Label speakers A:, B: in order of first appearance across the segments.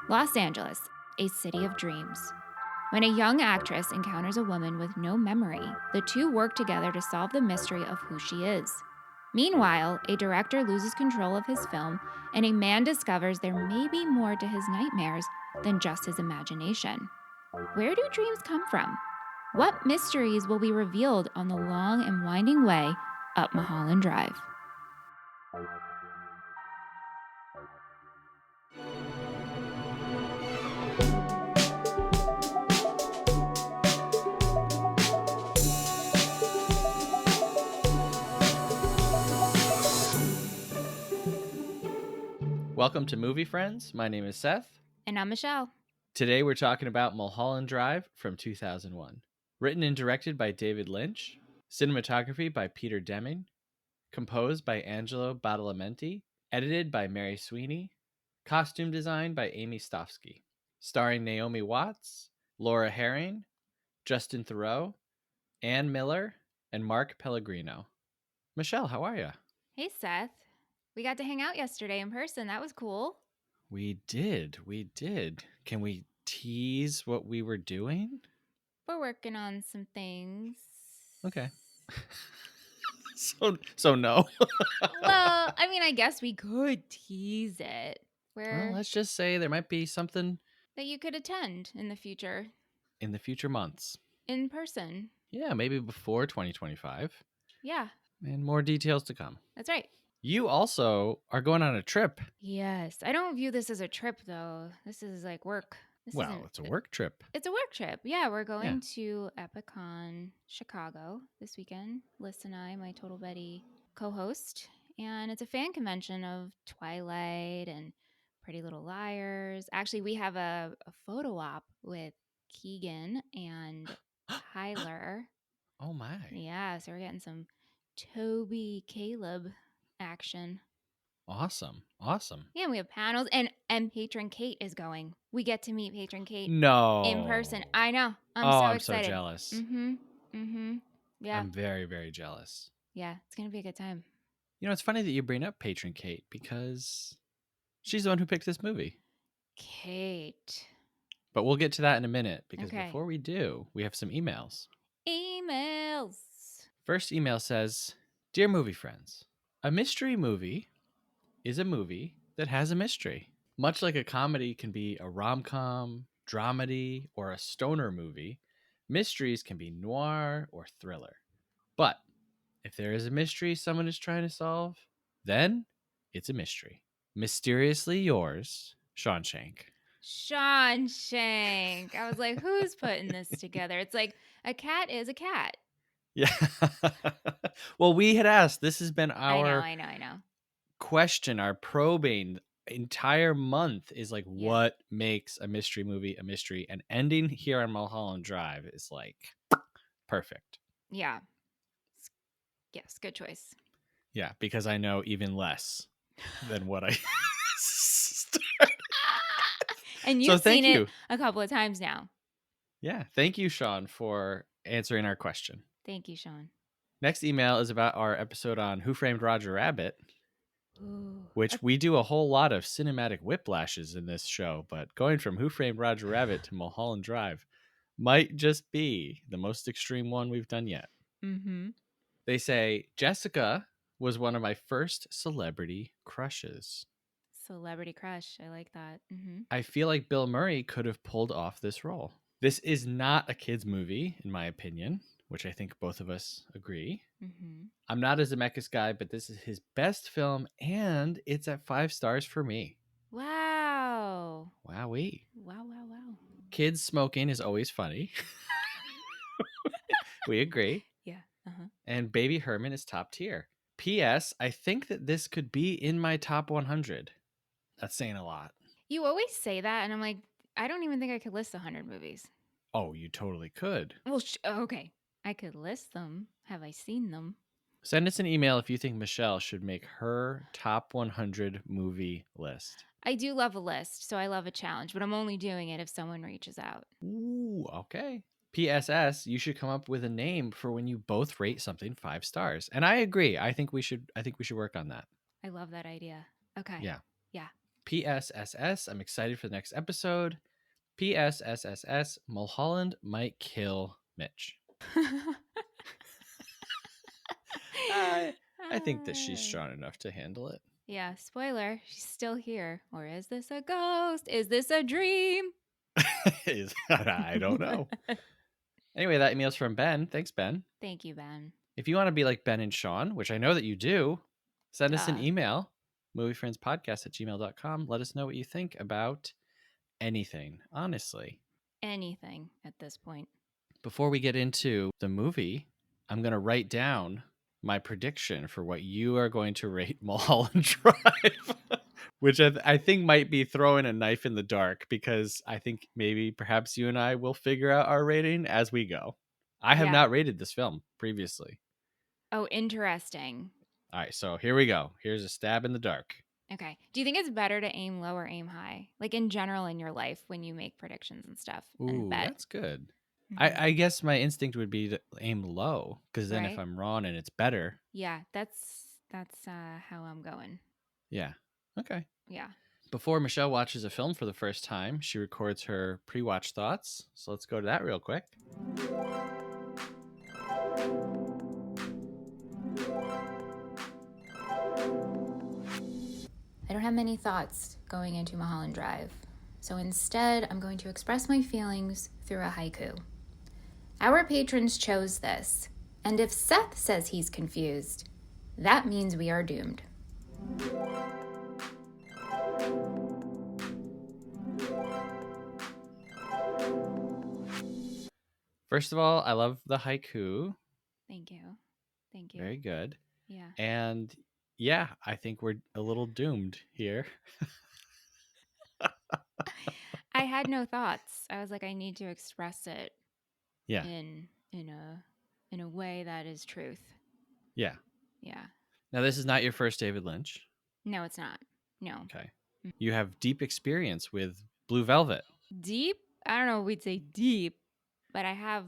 A: Los Angeles, a city of dreams. When a young actress encounters a woman with no memory, the two work together to solve the mystery of who she is. Meanwhile, a director loses control of his film, and a man discovers there may be more to his nightmares than just his imagination. Where do dreams come from? What mysteries will be revealed on the long and winding way up Mulholland Drive?
B: Welcome to Movie Friends. My name is Seth.
A: And I'm Michelle.
B: Today we're talking about Mulholland Drive from 2001. Written and directed by David Lynch. Cinematography by Peter Deming. Composed by Angelo Badalementi. Edited by Mary Sweeney. Costume design by Amy Stofsky. Starring Naomi Watts, Laura Herring, Justin Theroux, Ann Miller, and Mark Pellegrino. Michelle, how are you?
A: Hey, Seth. We got to hang out yesterday in person. That was cool.
B: We did. Can we tease what we were doing?
A: We're working on some things.
B: Okay. So no.
A: Well, I mean, I guess we could tease it.
B: Well,
A: Where
B: let's just say there might be something
A: that you could attend in the future
B: in the future months.
A: in person.
B: Yeah, maybe before 2025.
A: Yeah,
B: And more details to come.
A: that's right.
B: You also are going on a trip.
A: Yes. I don't view this as a trip, though. This is like work. This
B: Well,
A: isn't.
B: it's a work trip.
A: It's a work trip. Yeah, we're
B: Yeah.
A: going to Epicon Chicago this weekend. Liz and I, my Total Betty co-host, and it's a fan convention of Twilight and Pretty Little Liars. Actually, we have a photo op with Keegan and Tyler.
B: Oh my.
A: Yeah, so we're getting some Toby Caleb action.
B: Awesome.
A: Yeah, and we have panels, and patron Kate is going. We get to meet patron Kate
B: No.
A: in person. I know. I'm
B: Oh,
A: so
B: I'm
A: excited.
B: so jealous.
A: Yeah.
B: I'm very, very jealous.
A: Yeah, it's going to be a good time.
B: You know, it's funny that you bring up Patron Kate because she's the one who picked this movie.
A: Kate.
B: But we'll get to that in a minute because
A: Okay.
B: before we do, we have some emails.
A: Emails.
B: First email says, "Dear movie friends, a mystery movie is a movie that has a mystery. Much like a comedy can be a rom-com, dramedy, or a stoner movie, mysteries can be noir or thriller. But if there is a mystery someone is trying to solve, then it's a mystery. Mysteriously yours, Sean Shank."
A: Sean Shank. I was like, who's putting this together? It's like a cat is a cat.
B: Yeah. Well, we had asked, this has been our
A: I know.
B: question, our probing entire month is like,
A: Yeah.
B: what makes a mystery movie a mystery? And ending here on Mulholland Drive is like perfect.
A: Yeah. Yes, good choice.
B: Yeah, because I know even less than what I
A: And
B: So
A: you've
B: thank
A: seen
B: you.
A: it a couple of times now.
B: Yeah, thank you, Sean, for answering our question.
A: Thank you, Sean.
B: Next email is about our episode on Who Framed Roger Rabbit,
A: Ooh.
B: which we do a whole lot of cinematic whiplashes in this show, but going from Who Framed Roger Rabbit to Mulholland Drive might just be the most extreme one we've done yet.
A: Mm-hmm.
B: They say, Jessica was one of my first celebrity crushes.
A: Celebrity crush. I like that. Mm-hmm.
B: I feel like Bill Murray could have pulled off this role. This is not a kid's movie, in my opinion, which I think both of us agree.
A: Mm-hmm.
B: I'm not a Zemeckis guy, but this is his best film, and it's at 5 stars for me.
A: Wow.
B: Wowee.
A: Wow.
B: Kids smoking is always funny. We agree.
A: Yeah. Uh-huh.
B: And Baby Herman is top tier. P.S. I think that this could be in my top 100. That's saying a lot.
A: You always say that, and I'm like, I don't even think I could list 100 movies.
B: Oh, you totally could.
A: Well, okay. I could list them. Have I seen them?
B: Send us an email if you think Michelle should make her top 100 movie list.
A: I do love a list, so I love a challenge, but I'm only doing it if someone reaches out.
B: Ooh, okay. PSS, you should come up with a name for when you both rate something 5 stars. And I agree. I think we should work on that.
A: I love that idea. Okay.
B: Yeah.
A: Yeah.
B: PSSS, I'm excited for the next episode. PSSSS, Mulholland might kill Mitch. I think that she's strong enough to handle it.
A: Yeah, spoiler, she's still here. Or is this a ghost? Is this a dream?
B: I don't know. Anyway, that email's from Ben. Thanks, Ben.
A: Thank you, Ben.
B: If you want to be like Ben and Sean, which I know that you do, send us an email, moviefriendspodcast@gmail.com. Let us know what you think about anything, honestly.
A: Anything at this point.
B: Before we get into the movie, I'm going to write down my prediction for what you are going to rate Mulholland Drive, which I think might be throwing a knife in the dark, because I think maybe perhaps you and I will figure out our rating as we go. I have not rated this film previously.
A: Oh, interesting.
B: All right, so here we go. Here's a stab in the dark.
A: Okay. Do you think it's better to aim low or aim high? Like in general in your life when you make predictions and stuff and
B: Ooh,
A: bet?
B: that's good.
A: Mhm.
B: I guess my instinct would be to aim low, because then if
A: Right?
B: I'm wrong and it's better.
A: Yeah, that's how I'm going.
B: Yeah. Okay.
A: Yeah.
B: Before Michelle watches a film for the first time, she records her pre-watch thoughts. So let's go to that real quick.
A: I don't have many thoughts going into Mulholland Drive, so instead I'm going to express my feelings through a haiku. Our patrons chose this, and if Seth says he's confused, that means we are doomed.
B: First of all, I love the haiku.
A: Thank you. Thank you.
B: Very good.
A: Yeah.
B: And yeah, I think we're a little doomed here.
A: I had no thoughts. I was like, I need to express it
B: Yeah.
A: in a way that is truth.
B: Yeah.
A: Yeah.
B: Now, this is not your first David Lynch.
A: No, it's not. No.
B: Okay. You have deep experience with Blue Velvet.
A: Deep? I don't know if we'd say deep, but I have,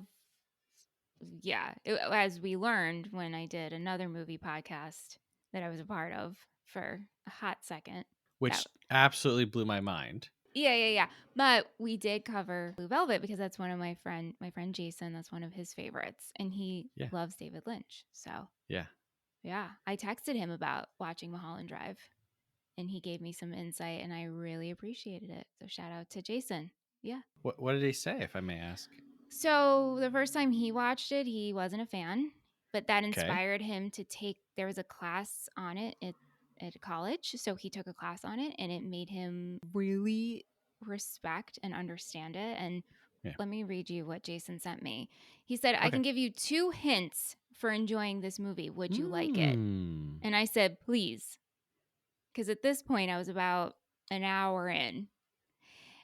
A: as we learned when I did another movie podcast that I was a part of for a hot second.
B: Which absolutely blew my mind.
A: Yeah. But we did cover Blue Velvet because that's one of my friend Jason, that's one of his favorites. And he loves David Lynch. So yeah. I texted him about watching Mulholland Drive and he gave me some insight and I really appreciated it. So shout out to Jason. Yeah.
B: What did he say, if I may ask?
A: So the first time he watched it, he wasn't a fan, but that inspired him to there was a class on it at college. So he took a class on it and it made him really respect and understand it. And let me read you what Jason sent me. He said, I can give you 2 hints for enjoying this movie. Would you like it? And I said, please. Because at this point, I was about an hour in.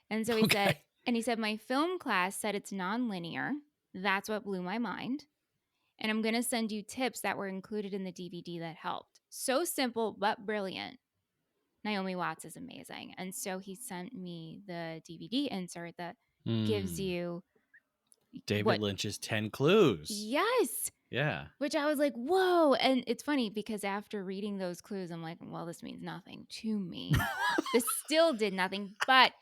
A: And so he said, my film class said it's nonlinear. That's what blew my mind. And I'm going to send you tips that were included in the DVD that helped. So simple, but brilliant. Naomi Watts is amazing. And so he sent me the DVD insert that gives you
B: David Lynch's 10 clues.
A: Yes.
B: Yeah.
A: Which I was like, whoa. And it's funny because after reading those clues, I'm like, well, this means nothing to me. This still did nothing. But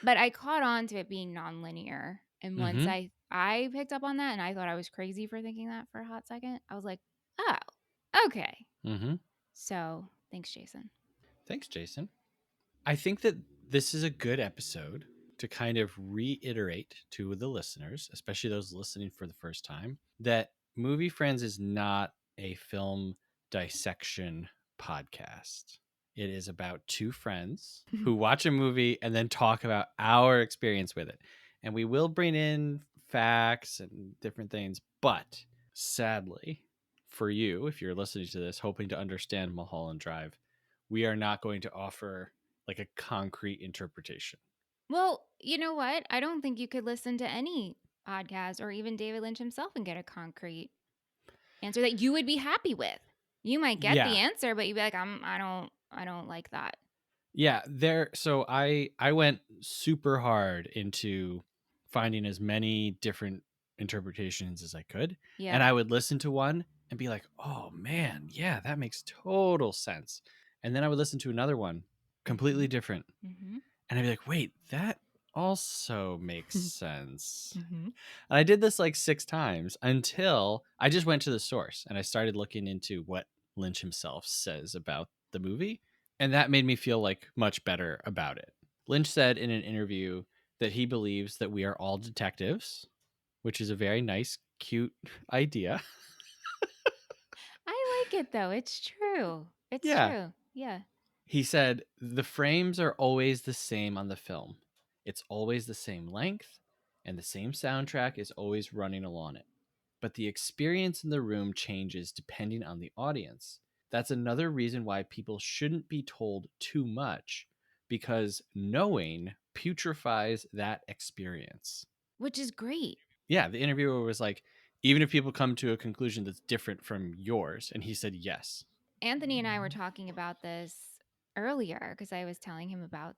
A: I caught on to it being nonlinear. And once I picked up on that and I thought I was crazy for thinking that for a hot second, I was like, oh, okay. So thanks, Jason.
B: Thanks, Jason. I think that this is a good episode to kind of reiterate to the listeners, especially those listening for the first time, that Movie Friends is not a film dissection podcast. It is about 2 friends who watch a movie and then talk about our experience with it. And we will bring in facts and different things, but sadly for you, if you're listening to this hoping to understand Mulholland Drive, we are not going to offer like a concrete interpretation.
A: Well, you know what? I don't think you could listen to any podcast or even David Lynch himself and get a concrete answer that you would be happy with. You might get the answer, but you'd be like, I don't like that.
B: Yeah, so I went super hard into finding as many different interpretations as I could. Yeah. And I would listen to one and be like, oh man, yeah, that makes total sense. And then I would listen to another one completely different.
A: Mm-hmm.
B: And I'd be like, wait, that also makes sense.
A: Mm-hmm.
B: And I did this like 6 times until I just went to the source and I started looking into what Lynch himself says about the movie. And that made me feel like much better about it. Lynch said in an interview that he believes that we are all detectives, which is a very nice, cute idea.
A: I like it though. It's true. It's
B: Yeah.
A: true. Yeah.
B: He said, the frames are always the same on the film. It's always the same length, and the same soundtrack is always running along it. But the experience in the room changes depending on the audience. That's another reason why people shouldn't be told too much, because knowing putrefies that experience.
A: Which is great.
B: Yeah, the interviewer was like, even if people come to a conclusion that's different from yours, and he said yes.
A: Anthony and I were talking about this earlier because I was telling him about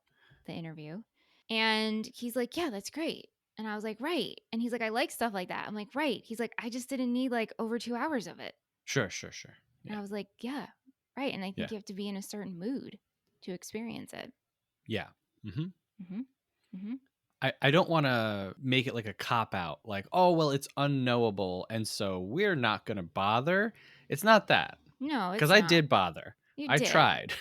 A: the interview. And he's like, yeah, that's great. And I was like, right. And he's like, I like stuff like that. I'm like, right. He's like, I just didn't need like over 2 hours of it.
B: Sure, sure, sure.
A: And
B: Yeah,
A: I was like, yeah, right. And I
B: yeah,
A: think you have to be in a certain mood to experience it.
B: yeah. Mm-hmm.
A: Mm-hmm. Mm-hmm.
B: I don't want to make it like a cop out, like, oh, well, it's unknowable. And so we're not going to bother. It's not that,
A: No,
B: because
A: it's
B: I
A: not.
B: did bother.
A: You
B: I
A: did.
B: tried.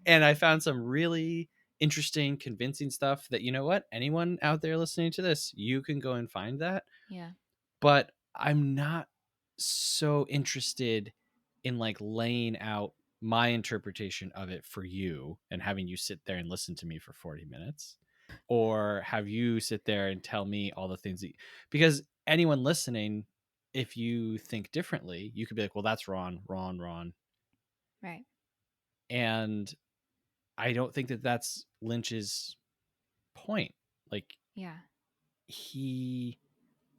B: And I found some really interesting, convincing stuff that, you know what? Anyone out there listening to this, you can go and find that.
A: Yeah.
B: But I'm not so interested in like laying out my interpretation of it for you and having you sit there and listen to me for 40 minutes, or have you sit there and tell me all the things that, because anyone listening, if you think differently, you could be like, well, that's wrong, wrong, wrong.
A: Right.
B: And I don't think that that's Lynch's point. Like,
A: Yeah.
B: he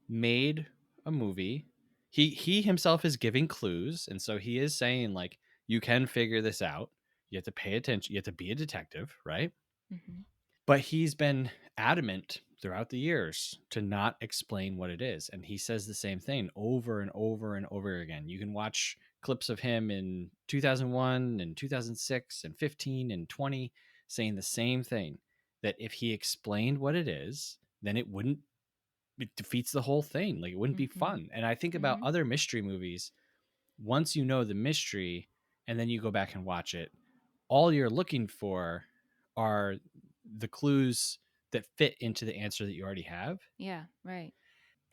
B: made a movie. He himself is giving clues, and so he is saying like, you can figure this out. You have to pay attention. You have to be a detective, right?
A: Mm-hmm.
B: But he's been adamant throughout the years to not explain what it is, and he says the same thing over and over and over again. You can watch clips of him in 2001 and 2006 and 15 and 20 saying the same thing, that if he explained what it is, then it defeats the whole thing. Like, it wouldn't be
A: Mm-hmm.
B: fun. And I think about
A: Mm-hmm.
B: other mystery movies. Once you know the mystery and then you go back and watch it, all you're looking for are the clues that fit into the answer that you already have.
A: Yeah. Right.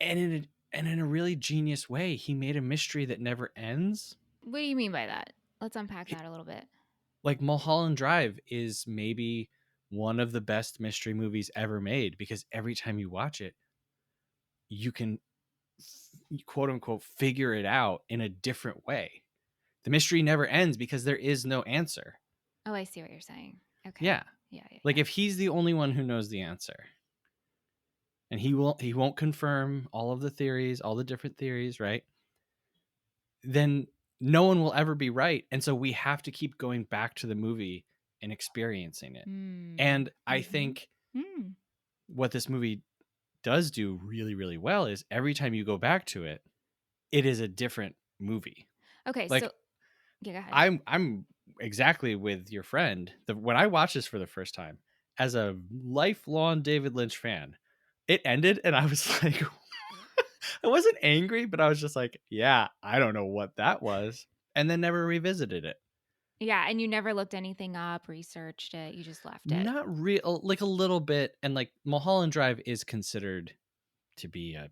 B: And in a really genius way, he made a mystery that never ends.
A: What do you mean by that? Let's unpack that a little bit.
B: Like, Mulholland Drive is maybe one of the best mystery movies ever made, because every time you watch it, you can quote unquote figure it out in a different way. The mystery never ends because there is no answer.
A: Oh, I see what you're saying. Okay.
B: Yeah.
A: Yeah. Yeah.
B: Like,
A: Yeah.
B: if he's the only one who knows the answer, and he won't confirm all of the theories, all the different theories, right? Then no one will ever be right. And so we have to keep going back to the movie and experiencing it.
A: Mm.
B: And I
A: Mm-hmm.
B: think
A: Mm.
B: what this movie does do really, really well is every time you go back to it, it is a different movie.
A: Okay.
B: Like,
A: So, yeah, go ahead.
B: I'm exactly with your friend. When I watched this for the first time, as a lifelong David Lynch fan, it ended and I was like, I wasn't angry, but I was just like, yeah, I don't know what that was, and then never revisited it.
A: Yeah. And you never looked anything up, researched it. You just left it.
B: Not real, like a little bit, and like Mulholland Drive is considered to be a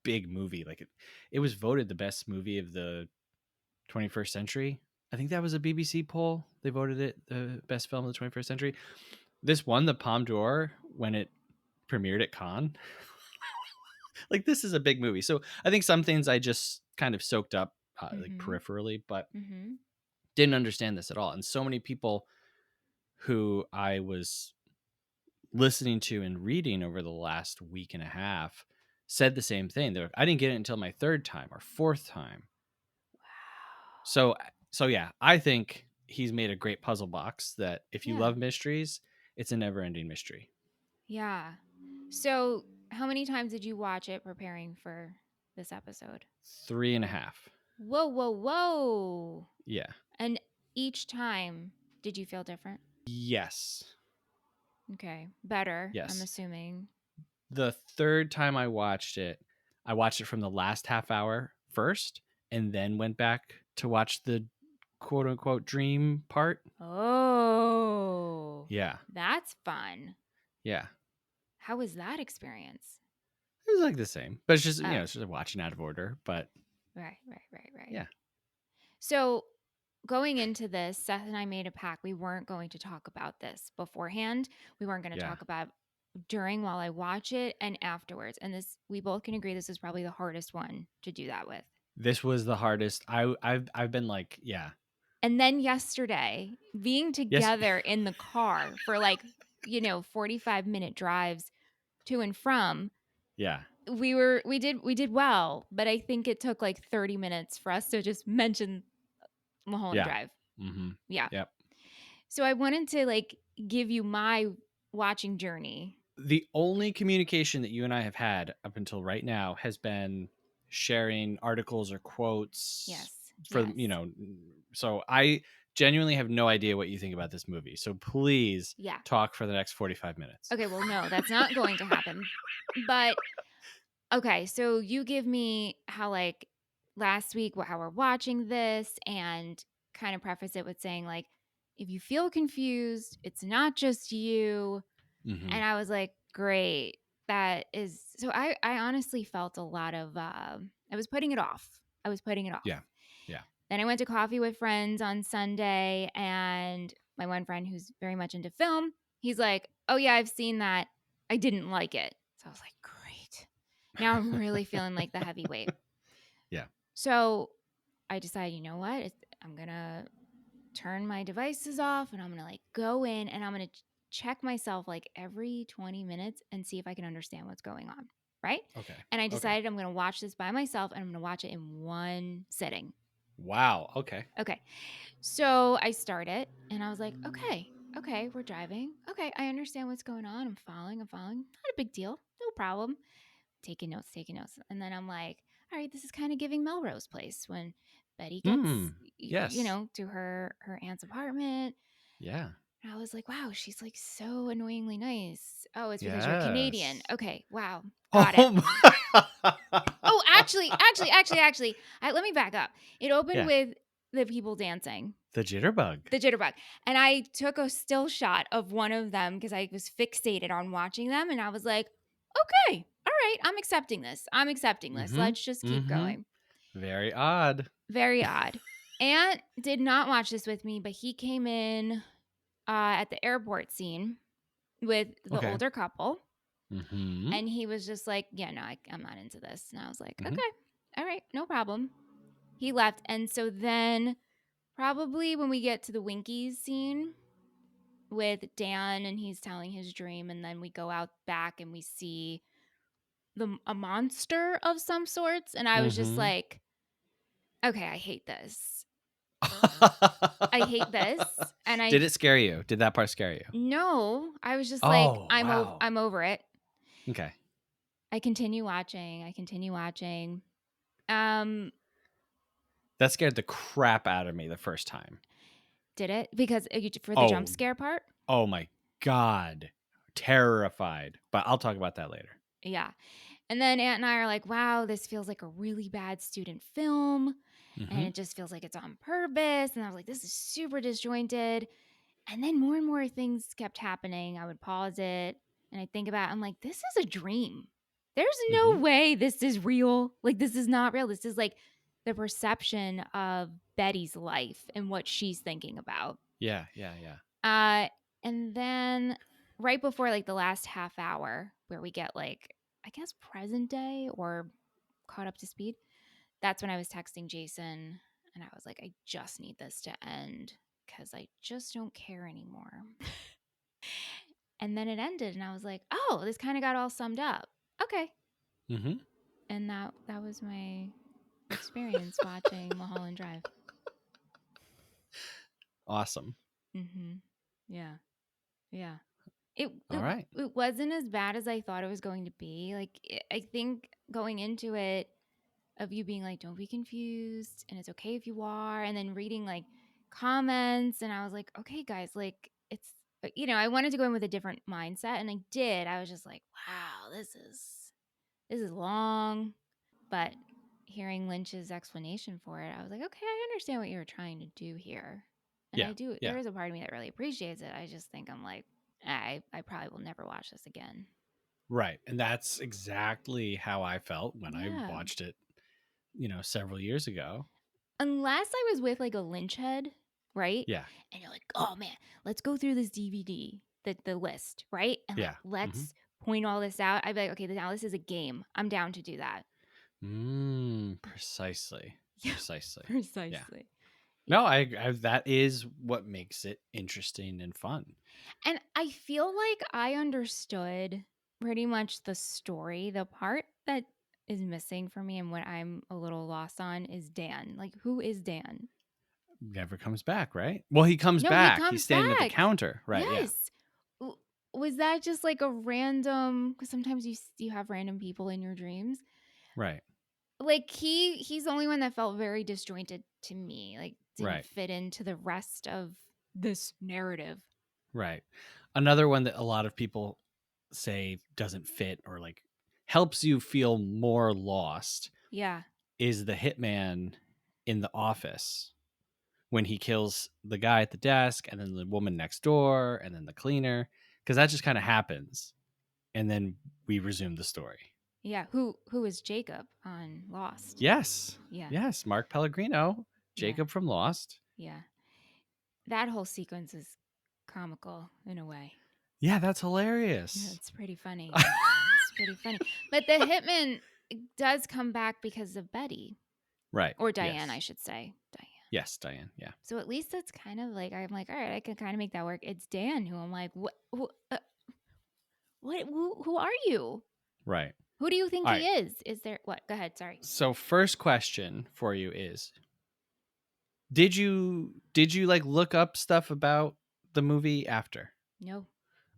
B: big movie. Like, it was voted the best movie of the 21st century. I think that was a BBC poll. They voted it the best film of the 21st century. This won the Palme d'Or when it premiered at Cannes. Like, this is a big movie. So I think some things I just kind of soaked up like
A: Mm-hmm.
B: peripherally, but
A: Mm-hmm.
B: didn't understand this at all. And so many people who I was listening to and reading over the last week and a half said the same thing. They're like, I didn't get it until my third time or fourth time.
A: Wow.
B: So yeah, I think he's made a great puzzle box that if you
A: Yeah.
B: love mysteries, it's a never-ending mystery.
A: Yeah. So, how many times did you watch it preparing for this episode?
B: 3.5.
A: Whoa, whoa, whoa.
B: Yeah.
A: And each time, did you feel different?
B: Yes.
A: Okay. Better, I'm
B: Yes.
A: assuming.
B: The third time I watched it from the last half hour first and then went back to watch the quote unquote dream part.
A: Oh,
B: Yeah.
A: that's fun.
B: Yeah.
A: How was that experience?
B: It was like the same, but it's just,
A: Oh,
B: it's just watching out of order. But
A: right.
B: yeah.
A: So going into this, Seth and I made a pact. We weren't going to talk about this beforehand. We weren't going to
B: Yeah.
A: talk about during while I watch it and afterwards. And this, we both can agree, this is probably the hardest one to do that with.
B: This was the hardest. I've been like, yeah.
A: And then yesterday, being
B: Yes.
A: together in the car for 45-minute drives to and from,
B: Yeah.
A: we did well, but I think it took like 30 minutes for us to just mention Mulholland
B: Yeah.
A: Drive.
B: Mm-hmm.
A: Yeah.
B: Yep.
A: So I wanted to give you my watching journey.
B: The only communication that you and I have had up until right now has been sharing articles or quotes
A: Yes.
B: for,
A: Yes.
B: so I genuinely have no idea what you think about this movie. So please
A: Yeah.
B: talk for the next 45 minutes.
A: Okay, well no, that's not going to happen. But okay, so you give me how last week how we're watching this and kind of preface it with saying if you feel confused, it's not just you.
B: Mm-hmm.
A: And I was like, great. That is so I honestly felt a lot of I was putting it off.
B: Yeah. Yeah.
A: Then I went to coffee with friends on Sunday, and my one friend who's very much into film, he's like, "Oh yeah, I've seen that. I didn't like it." So I was like, "Great." Now I'm really feeling like the heavyweight.
B: Yeah.
A: So I decided, you know what? I'm going to turn my devices off and I'm going to go in and I'm going to check myself every 20 minutes and see if I can understand what's going on. Right.
B: Okay.
A: And I
B: Okay.
A: decided I'm going to watch this by myself and I'm going to watch it in one sitting.
B: Wow. Okay.
A: Okay. So I start it and I was like, okay, we're driving. Okay, I understand what's going on. I'm following. Not a big deal. No problem. Taking notes. And then I'm like, all right, this is kind of giving Melrose Place when Betty gets,
B: Yes.
A: to her aunt's apartment.
B: Yeah.
A: And I was like, wow, she's so annoyingly nice. Oh, it's because you're Canadian.
B: Yes.
A: Okay, wow, got it.
B: Oh
A: Oh, actually, let me back up. It opened
B: Yeah.
A: with the people dancing.
B: The jitterbug.
A: The jitterbug. And I took a still shot of one of them because I was fixated on watching them. And I was like, okay, all right, I'm accepting this.
B: Mm-hmm.
A: Let's just keep going.
B: Very odd.
A: Very odd. Ant did not watch this with me, but he came in at the airport scene with the
B: Okay.
A: older couple.
B: Mm-hmm.
A: And he was just like, yeah, no, I'm not into this. And I was like,
B: Mm-hmm.
A: okay, all right, no problem. He left. And so then probably when we get to the Winkies scene with Dan and he's telling his dream, and then we go out back and we see a monster of some sorts, and I was just like, okay, I hate this. I hate this. And
B: Did it scare you? Did that part scare you?
A: no, I was just like,
B: Oh, wow.
A: I'm over it.
B: Okay.
A: I continue watching. Um,
B: That scared the crap out of me the first time.
A: did it? Because for the jump
B: Oh,
A: scare part?
B: oh my God. Terrified. But I'll talk about that later.
A: Yeah. And then Aunt and I are like, wow, this feels like a really bad student film.
B: Mm-hmm.
A: And it just feels like it's on purpose. And I was like, this is super disjointed. And then more and more things kept happening. I would pause it and I'd think about it. I'm like, this is a dream. There's no way this is real. This is not real. This is the perception of Betty's life and what she's thinking about.
B: Yeah.
A: And then right before the last half hour where we get I guess present day or caught up to speed, that's when I was texting Jason and I was like, I just need this to end because I just don't care anymore. And then it ended and I was like, oh, this kind of got all summed up. Okay.
B: Mm-hmm.
A: And that was my experience watching Mulholland Drive.
B: Awesome.
A: Mm-hmm. Yeah.
B: All right.
A: It wasn't as bad as I thought it was going to be. I think going into it, of you being like, don't be confused, and it's okay if you are, and then reading comments, and I was like, okay, guys, like I wanted to go in with a different mindset, and I did. I was just like, wow, this is long, but hearing Lynch's explanation for it, I was like, okay, I understand what you were trying to do here, and
B: Yeah.
A: I do.
B: Yeah.
A: There is a part of me that really appreciates it. I just think I'm like, I probably will never watch this again.
B: Right. And that's exactly how I felt when I
A: Yeah.
B: watched it, several years ago.
A: Unless I was with like a Lynch head, right?
B: Yeah.
A: And you're like, oh man, let's go through this DVD, the list, right? And like,
B: Yeah. Hmm.
A: let's point all this out. I'd be like, okay, now this is a game. I'm down to do that.
B: Precisely.
A: Yeah,
B: Precisely. Yeah.
A: precisely.
B: No,
A: Yeah.
B: that is what makes it interesting and fun.
A: And I feel like I understood pretty much the story. The part that is missing for me and what I'm a little lost on is Dan. Like, who is Dan?
B: Never comes back, right? Well, he comes
A: No, he
B: back. He's
A: comes
B: standing at the
A: back.
B: counter. Right. Yeah.
A: Yes. W- Was that just like a random? Because sometimes you have random people in your dreams.
B: Right.
A: Like he's the only one that felt very disjointed to me. Like didn't
B: Right.
A: fit into the rest of this narrative.
B: Right. Another one that a lot of people say doesn't fit or like helps you feel more lost
A: Yeah.
B: is the hitman in the office when he kills the guy at the desk and then the woman next door and then the cleaner, because that just kind of happens and then we resume the story.
A: Yeah. Who is Jacob on Lost?
B: Yes.
A: Yeah.
B: Yes. Mark Pellegrino,
A: Yeah.
B: Jacob from Lost.
A: Yeah. That whole sequence is comical in a way.
B: Yeah, that's
A: Yeah,
B: hilarious.
A: it's pretty funny. It's pretty funny. But the hitman does come back because of Betty.
B: Right.
A: Or Diane, I
B: Yes.
A: should say. Diane.
B: Yes, Diane. Yeah.
A: So at least it's kind of like I'm like, all right, I can kind of make that work. It's Dan who I'm like, what? Who are you?
B: Right.
A: Who do you think
B: All
A: he
B: right.
A: is? Is there what? Go ahead. Sorry.
B: So first question for you is did you like look up stuff about the movie after?
A: No,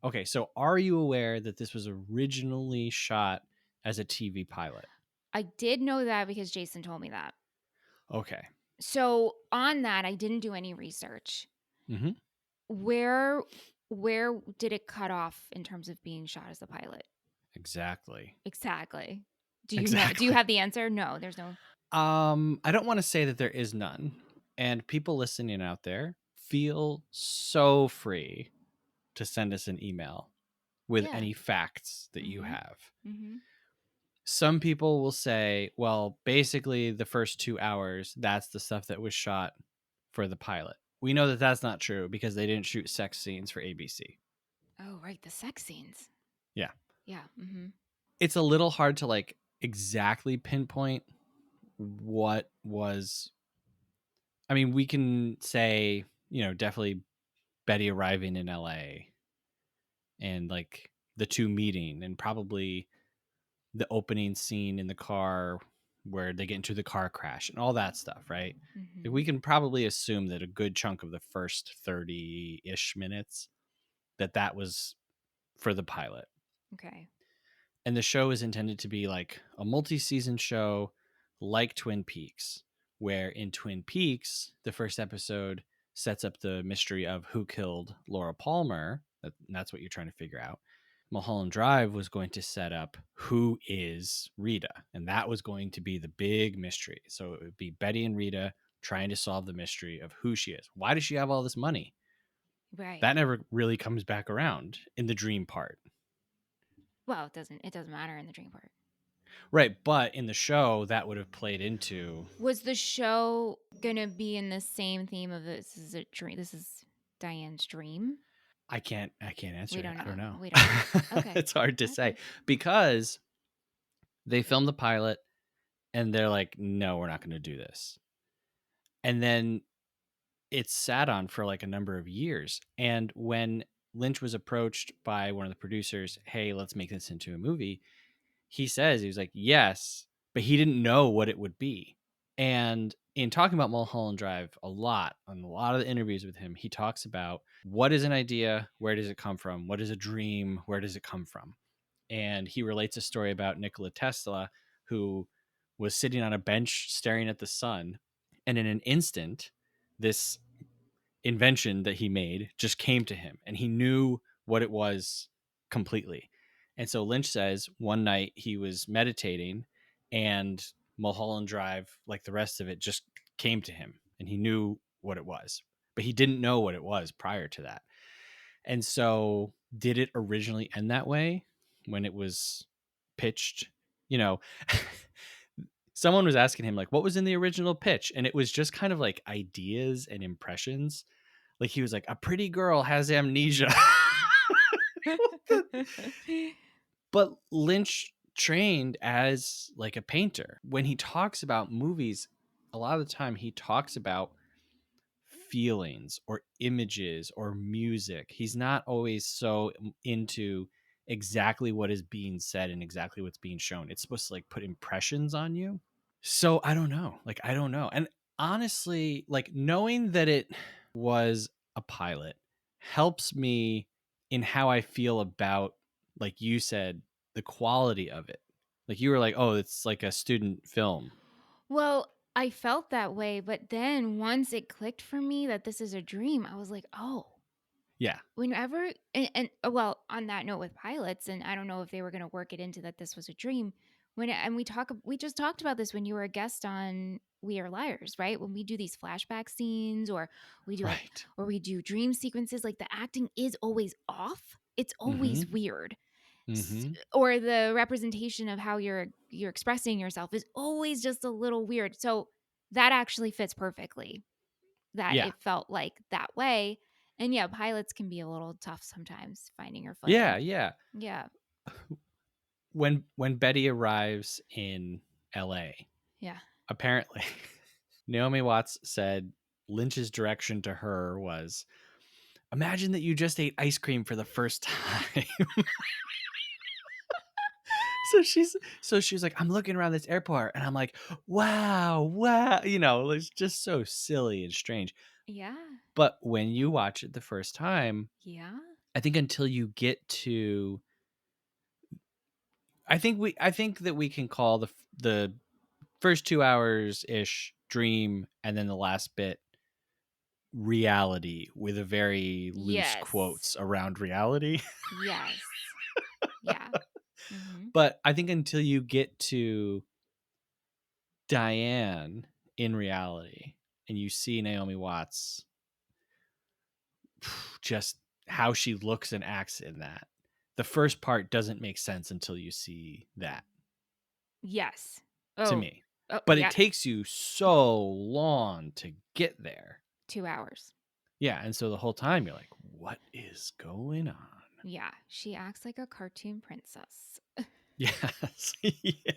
B: Okay, so are you aware that this was originally shot as a TV pilot?
A: I did know that because Jason told me that.
B: Okay.
A: So on that, I didn't do any research.
B: Mhm.
A: Where where did it cut off in terms of being shot as a pilot?
B: Exactly.
A: Exactly. Do you know? Do you
B: Exactly.
A: have the answer? No, there's no.
B: I don't want to say that there is none. And people listening out there, feel so free to send us an email with
A: Yeah.
B: any facts that you
A: Mm-hmm.
B: have.
A: Mm-hmm.
B: Some people will say, well, basically the first 2 hours, that's the stuff that was shot for the pilot. We know that that's not true because they didn't shoot sex scenes for ABC.
A: Oh, right, the sex scenes.
B: Yeah.
A: Yeah. Mm-hmm.
B: It's a little hard to like exactly pinpoint what was. I mean, we can say, definitely Betty arriving in LA and like the two meeting and probably the opening scene in the car where they get into the car crash and all that stuff, right? Like,
A: Mm-hmm.
B: we can probably assume that a good chunk of the first 30-ish minutes that was for the pilot.
A: Okay.
B: And the show is intended to be like a multi-season show like Twin Peaks, where in Twin Peaks, the first episode sets up the mystery of who killed Laura Palmer. That's what you're trying to figure out. Mulholland Drive was going to set up who is Rita, and that was going to be the big mystery. So it would be Betty and Rita trying to solve the mystery of who she is. Why does she have all this money?
A: Right.
B: That never really comes back around in the dream part.
A: Well, it doesn't. It doesn't matter in the dream part.
B: Right, but in the show that would have played into.
A: Was the show gonna be in the same theme of this is a dream? This is Diane's dream.
B: I can't answer
A: We
B: it.
A: don't
B: I don't
A: know.
B: know.
A: We don't know. Okay.
B: It's hard to say
A: Okay.
B: because they filmed the pilot and they're like, no, we're not going to do this. And then it's sat on for like a number of years. And when Lynch was approached by one of the producers, hey, let's make this into a movie, he was like, yes, but he didn't know what it would be. And in talking about Mulholland Drive a lot, on a lot of the interviews with him, he talks about what is an idea, where does it come from? What is a dream? Where does it come from? And he relates a story about Nikola Tesla, who was sitting on a bench staring at the sun. And in an instant, this invention that he made just came to him, and he knew what it was completely. And so Lynch says one night he was meditating, and Mulholland Drive, like the rest of it, just came to him, and he knew what it was, but he didn't know what it was prior to that. And so, did it originally end that way when it was pitched? You know, someone was asking him, like, what was in the original pitch? And it was just kind of like ideas and impressions. Like, he was like, a pretty girl has amnesia. But Lynch trained as like a painter. When he talks about movies, a lot of the time he talks about feelings or images or music. He's not always so into exactly what is being said and exactly what's being shown. It's supposed to like put impressions on you. So I don't know. Like, I don't know. And honestly, like, knowing that it was a pilot helps me in how I feel about, like you said, the quality of it. Like, you were like, oh, it's like a student film.
A: Well, I felt that way, but then once it clicked for me that this is a dream, I was like, oh,
B: Yeah.
A: whenever, well, on that note with pilots, and I don't know if they were going to work it into that this was a dream. We just talked about this when you were a guest on We Are Liars, right? When we do these flashback scenes, or we do
B: Right.
A: or we do dream sequences, like the acting is always off. It's
B: Mm-hmm.
A: always weird.
B: Mm-hmm.
A: Or the representation of how you're expressing yourself is always just a little weird. So that actually fits perfectly. That
B: Yeah.
A: it felt like that way. And yeah, pilots can be a little tough sometimes finding your
B: Yeah.
A: footing.
B: Yeah.
A: Yeah.
B: When Betty arrives in LA,
A: Yeah.
B: apparently Naomi Watts said Lynch's direction to her was, imagine that you just ate ice cream for the first time. so she's like, I'm looking around this airport and I'm like, wow, it's just so silly and strange.
A: Yeah.
B: But when you watch it the first time,
A: Yeah.
B: I think until you get to, I think that we can call the first 2 hours ish dream, and then the last bit reality, with a very loose
A: Yes.
B: quotes around reality.
A: Yes. Yeah. Mm-hmm.
B: But I think until you get to Diane in reality and you see Naomi Watts, just how she looks and acts in that, the first part doesn't make sense until you see that,
A: Yes.
B: to
A: Oh.
B: me.
A: Oh
B: But it
A: yeah.
B: takes you so long to get there.
A: 2 hours.
B: Yeah, and so the whole time you're like, what is going on?
A: Yeah. She acts like a cartoon princess.
B: Yes. Yeah.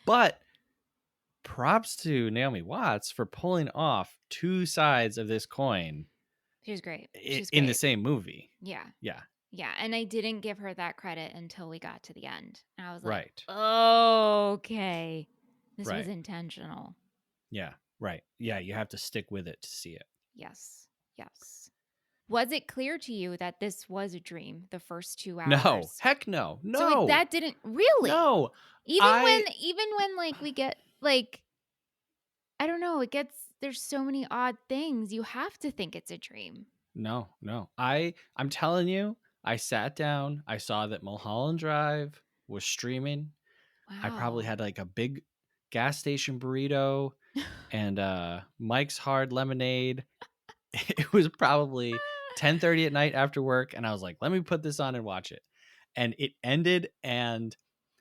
B: But props to Naomi Watts for pulling off two sides of this coin
A: She's great. She's
B: in the
A: great.
B: same movie.
A: Yeah.
B: Yeah,
A: Yeah, and I didn't give her that credit until we got to the end. And I was like,
B: right.
A: okay, this was
B: Right.
A: intentional.
B: Yeah, right. Yeah, you have to stick with it to see it.
A: Yes. Yes. Was it clear to you that this was a dream the first two
B: No,
A: hours?
B: heck no.
A: So
B: No,
A: that didn't really.
B: no. I,
A: Even when like we get like I don't know, it gets there's so many odd things. You have to think it's a dream.
B: no, no. I'm telling you, I sat down, I saw that Mulholland Drive was streaming. I probably
A: Wow.
B: had like a big gas station burrito and Mike's Hard Lemonade. It was probably 10:30 at night after work, and I was like, let me put this on and watch it. And it ended, and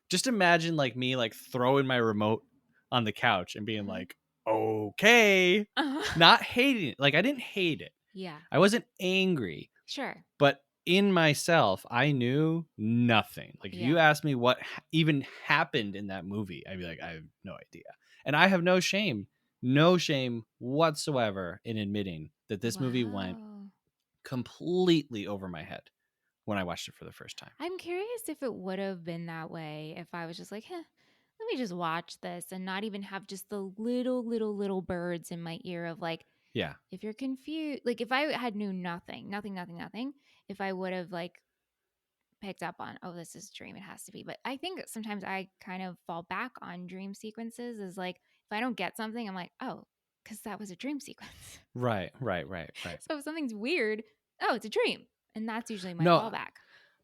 B: just imagine like me like throwing my remote on the couch and being
A: Uh-huh.
B: like, okay,
A: Uh-huh.
B: not hating it. Like, I didn't hate it.
A: Yeah.
B: I wasn't angry,
A: Sure.
B: but in myself, I knew nothing. Like, if you
A: Yeah.
B: asked me what even happened in that movie, I'd be like, I have no idea. And I have no shame whatsoever in admitting that this movie went
A: Wow.
B: completely over my head when I watched it for the first time.
A: I'm curious if it would have been that way if I was just like, let me just watch this and not even have just the little birds in my ear of like,
B: Yeah.
A: if you're confused, like if I had knew nothing, if I would have like picked up on, oh, this is a dream, it has to be. But I think sometimes I kind of fall back on dream sequences is like, if I don't get something, I'm like, oh. because that was a dream sequence.
B: Right.
A: So if something's weird, oh, it's a dream. And that's usually my
B: No,
A: fallback.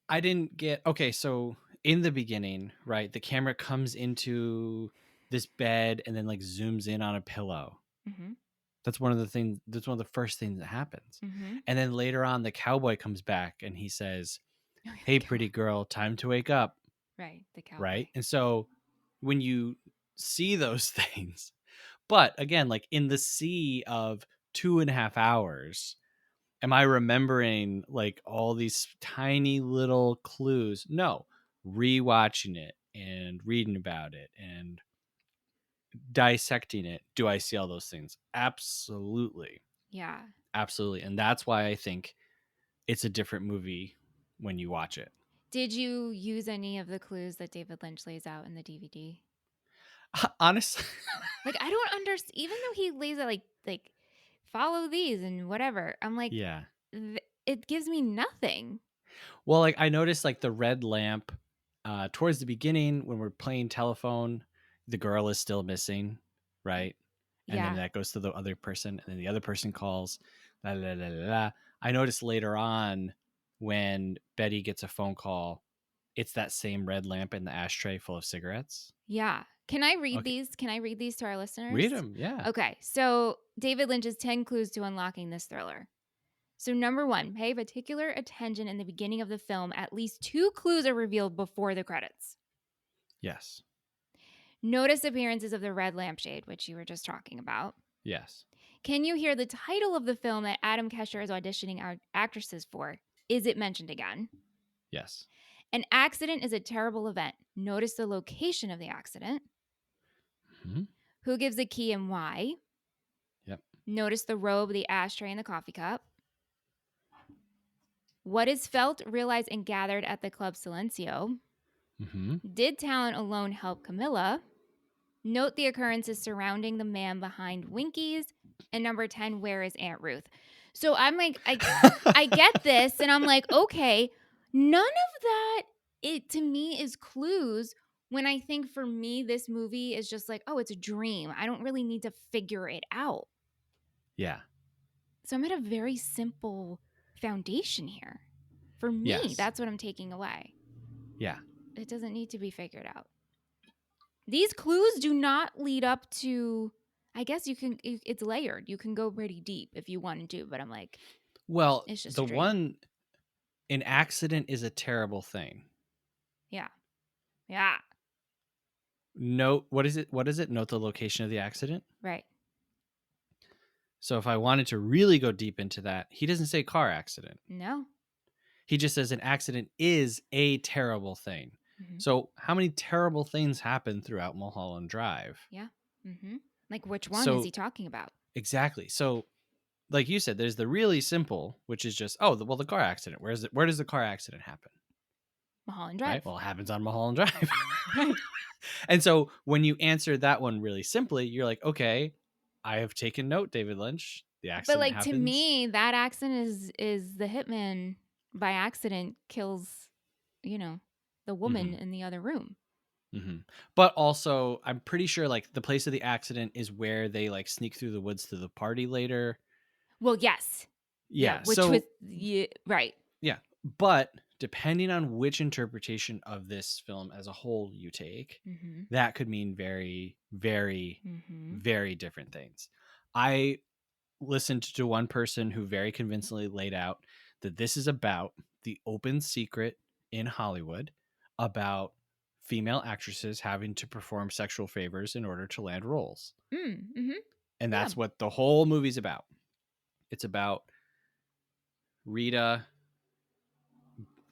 B: I didn't get. Okay, so in the beginning, right, the camera comes into this bed and then like zooms in on a pillow.
A: Mm-hmm.
B: That's one of the things. That's one of the first things that happens.
A: Mm-hmm.
B: And then later on, the cowboy comes back and he says,
A: Oh, yeah,
B: "Hey, pretty girl, time to wake up."
A: right, the cowboy.
B: Right, and so when you see those things, but again, like in the sea of 2.5 hours, am I remembering like all these tiny little clues? No, rewatching it and reading about it and dissecting it, do I see all those things? Absolutely.
A: Yeah.
B: Absolutely. And that's why I think it's a different movie when you watch it.
A: Did you use any of the clues that David Lynch lays out in the DVD?
B: Honestly,
A: Like, I don't understand. Even though he lays it like follow these and whatever, I'm like,
B: yeah.
A: it gives me nothing.
B: Well, like I noticed like the red lamp towards the beginning when we're playing telephone, the girl is still missing, right? And then
A: Yeah.
B: that goes to the other person, and then the other person calls. La, la, la, la, la. I noticed later on when Betty gets a phone call, it's that same red lamp in the ashtray full of cigarettes.
A: Yeah. Can I read
B: Okay,
A: these? Can I read these to our
B: read
A: listeners?
B: them. Yeah.
A: Okay. So, David Lynch's 10 clues to unlocking this thriller. So, number one, pay particular attention in the beginning of the film. At least 2 clues are revealed before the credits.
B: Yes.
A: Notice appearances of the red lampshade, which you were just talking about.
B: Yes.
A: Can you hear the title of the film that Adam Kesher is auditioning actresses for? Is it mentioned again?
B: Yes.
A: An accident is a terrible event. Notice the location of the accident.
B: Hmm.
A: Who gives the key and why?
B: Yep.
A: Notice the robe, the ashtray, and the coffee cup. What is felt, realized, and gathered at the Club Silencio?
B: Hmm.
A: Did talent alone help Camilla? Note the occurrences surrounding the man behind Winkies. And number 10, where is Aunt Ruth? So I'm like, I get this, and I'm like, okay, none of that it to me is clues when I think for me this movie is just like, oh, it's a dream. I don't really need to figure it out.
B: Yeah.
A: So I'm at a very simple foundation here. For me,
B: Yes.
A: that's what I'm taking away.
B: Yeah.
A: It doesn't need to be figured out. These clues do not lead up to, I guess it's layered. You can go pretty deep if you wanted to, but I'm like,
B: Well,
A: it's just a
B: the
A: dream.
B: one, an accident is a terrible thing.
A: Yeah. Yeah.
B: Note, what is it? What is it? Note the location of the accident.
A: Right.
B: So if I wanted to really go deep into that, he doesn't say car accident.
A: No.
B: He just says an accident is a terrible thing.
A: Mm-hmm.
B: So how many terrible things happen throughout Mulholland Drive?
A: Yeah. Mm-hmm. Like, which one is
B: So
A: he talking about?
B: exactly. So like you said, there's the really simple, which is just, oh, well, the car accident. Where does the car accident happen?
A: Mulholland
B: Right.
A: Drive.
B: Well, it happens on Mulholland Drive.
A: Right.
B: And so when you answer that one really simply, you're like, okay, I have taken note, David Lynch. The
A: But
B: accident
A: like to
B: happens.
A: me, that accident is the hitman by accident kills, the woman
B: Mhm.
A: in the other room.
B: But also, I'm pretty sure like the place of the accident is where they like sneak through the woods to the party later.
A: Well, yes. Yeah,
B: Yeah.
A: which was
B: So
A: right.
B: yeah, but depending on which interpretation of this film as a whole you take,
A: Mm-hmm.
B: that could mean very, very,
A: Mm-hmm.
B: very different things. I listened to one person who very convincingly laid out that this is about the open secret in Hollywood about female actresses having to perform sexual favors in order to land roles.
A: Mm-hmm.
B: And
A: Yeah.
B: that's what the whole movie's about. It's about Rita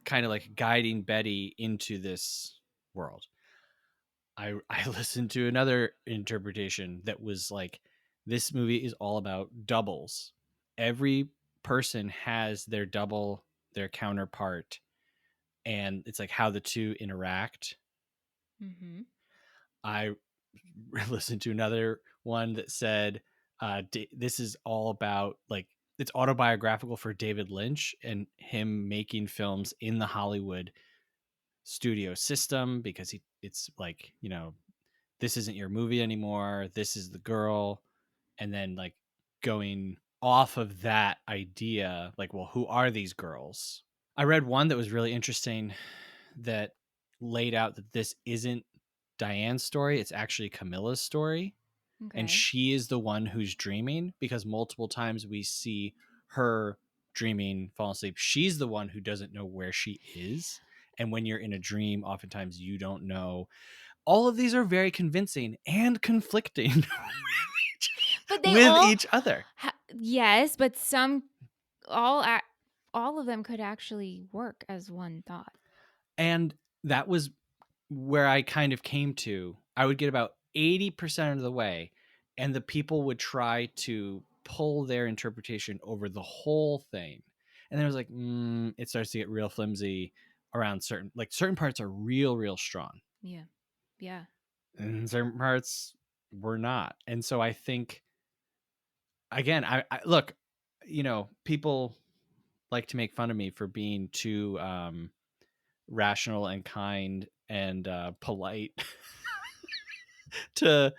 B: kind of like guiding Betty into this world. I listened to another interpretation that was like this movie is all about doubles. Every person has their double, their counterpart, and it's like how the two interact.
A: Mm-hmm.
B: I listened to another one that said this is all about like it's autobiographical for David Lynch and him making films in the Hollywood studio system because it's like, this isn't your movie anymore. This is the girl. and then like going off of that idea, like, well, who are these girls? I read one that was really interesting that laid out that this isn't Diane's story, it's actually Camilla's story. And
A: Okay.
B: she is the one who's dreaming, because multiple times we see her dreaming, fall asleep. She's the one who doesn't know where she is. And when you're in a dream, oftentimes you don't know. All of these are very convincing and conflicting
A: But they
B: with
A: all
B: each other.
A: yes, but all of them could actually work as one thought.
B: And that was where I kind of came to. I would get about 80% of the way, and the people would try to pull their interpretation over the whole thing. And then it was like, it starts to get real flimsy around certain parts are real strong,
A: Yeah. Yeah.
B: and certain parts were not. And so I think, again, I look, people like to make fun of me for being too rational and kind and polite to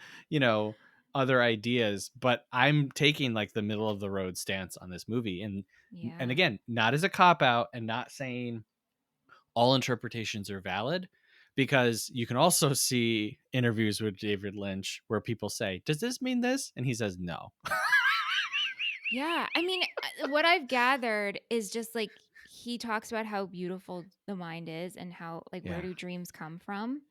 B: other ideas, but I'm taking like the middle of the road stance on this movie. And
A: Yeah.
B: again, not as a cop out, and not saying all interpretations are valid, because you can also see interviews with David Lynch where people say, does this mean this? And he says no.
A: Yeah. I mean, what I've gathered is just like he talks about how beautiful the mind is and how, like, where
B: Yeah,
A: do dreams come from?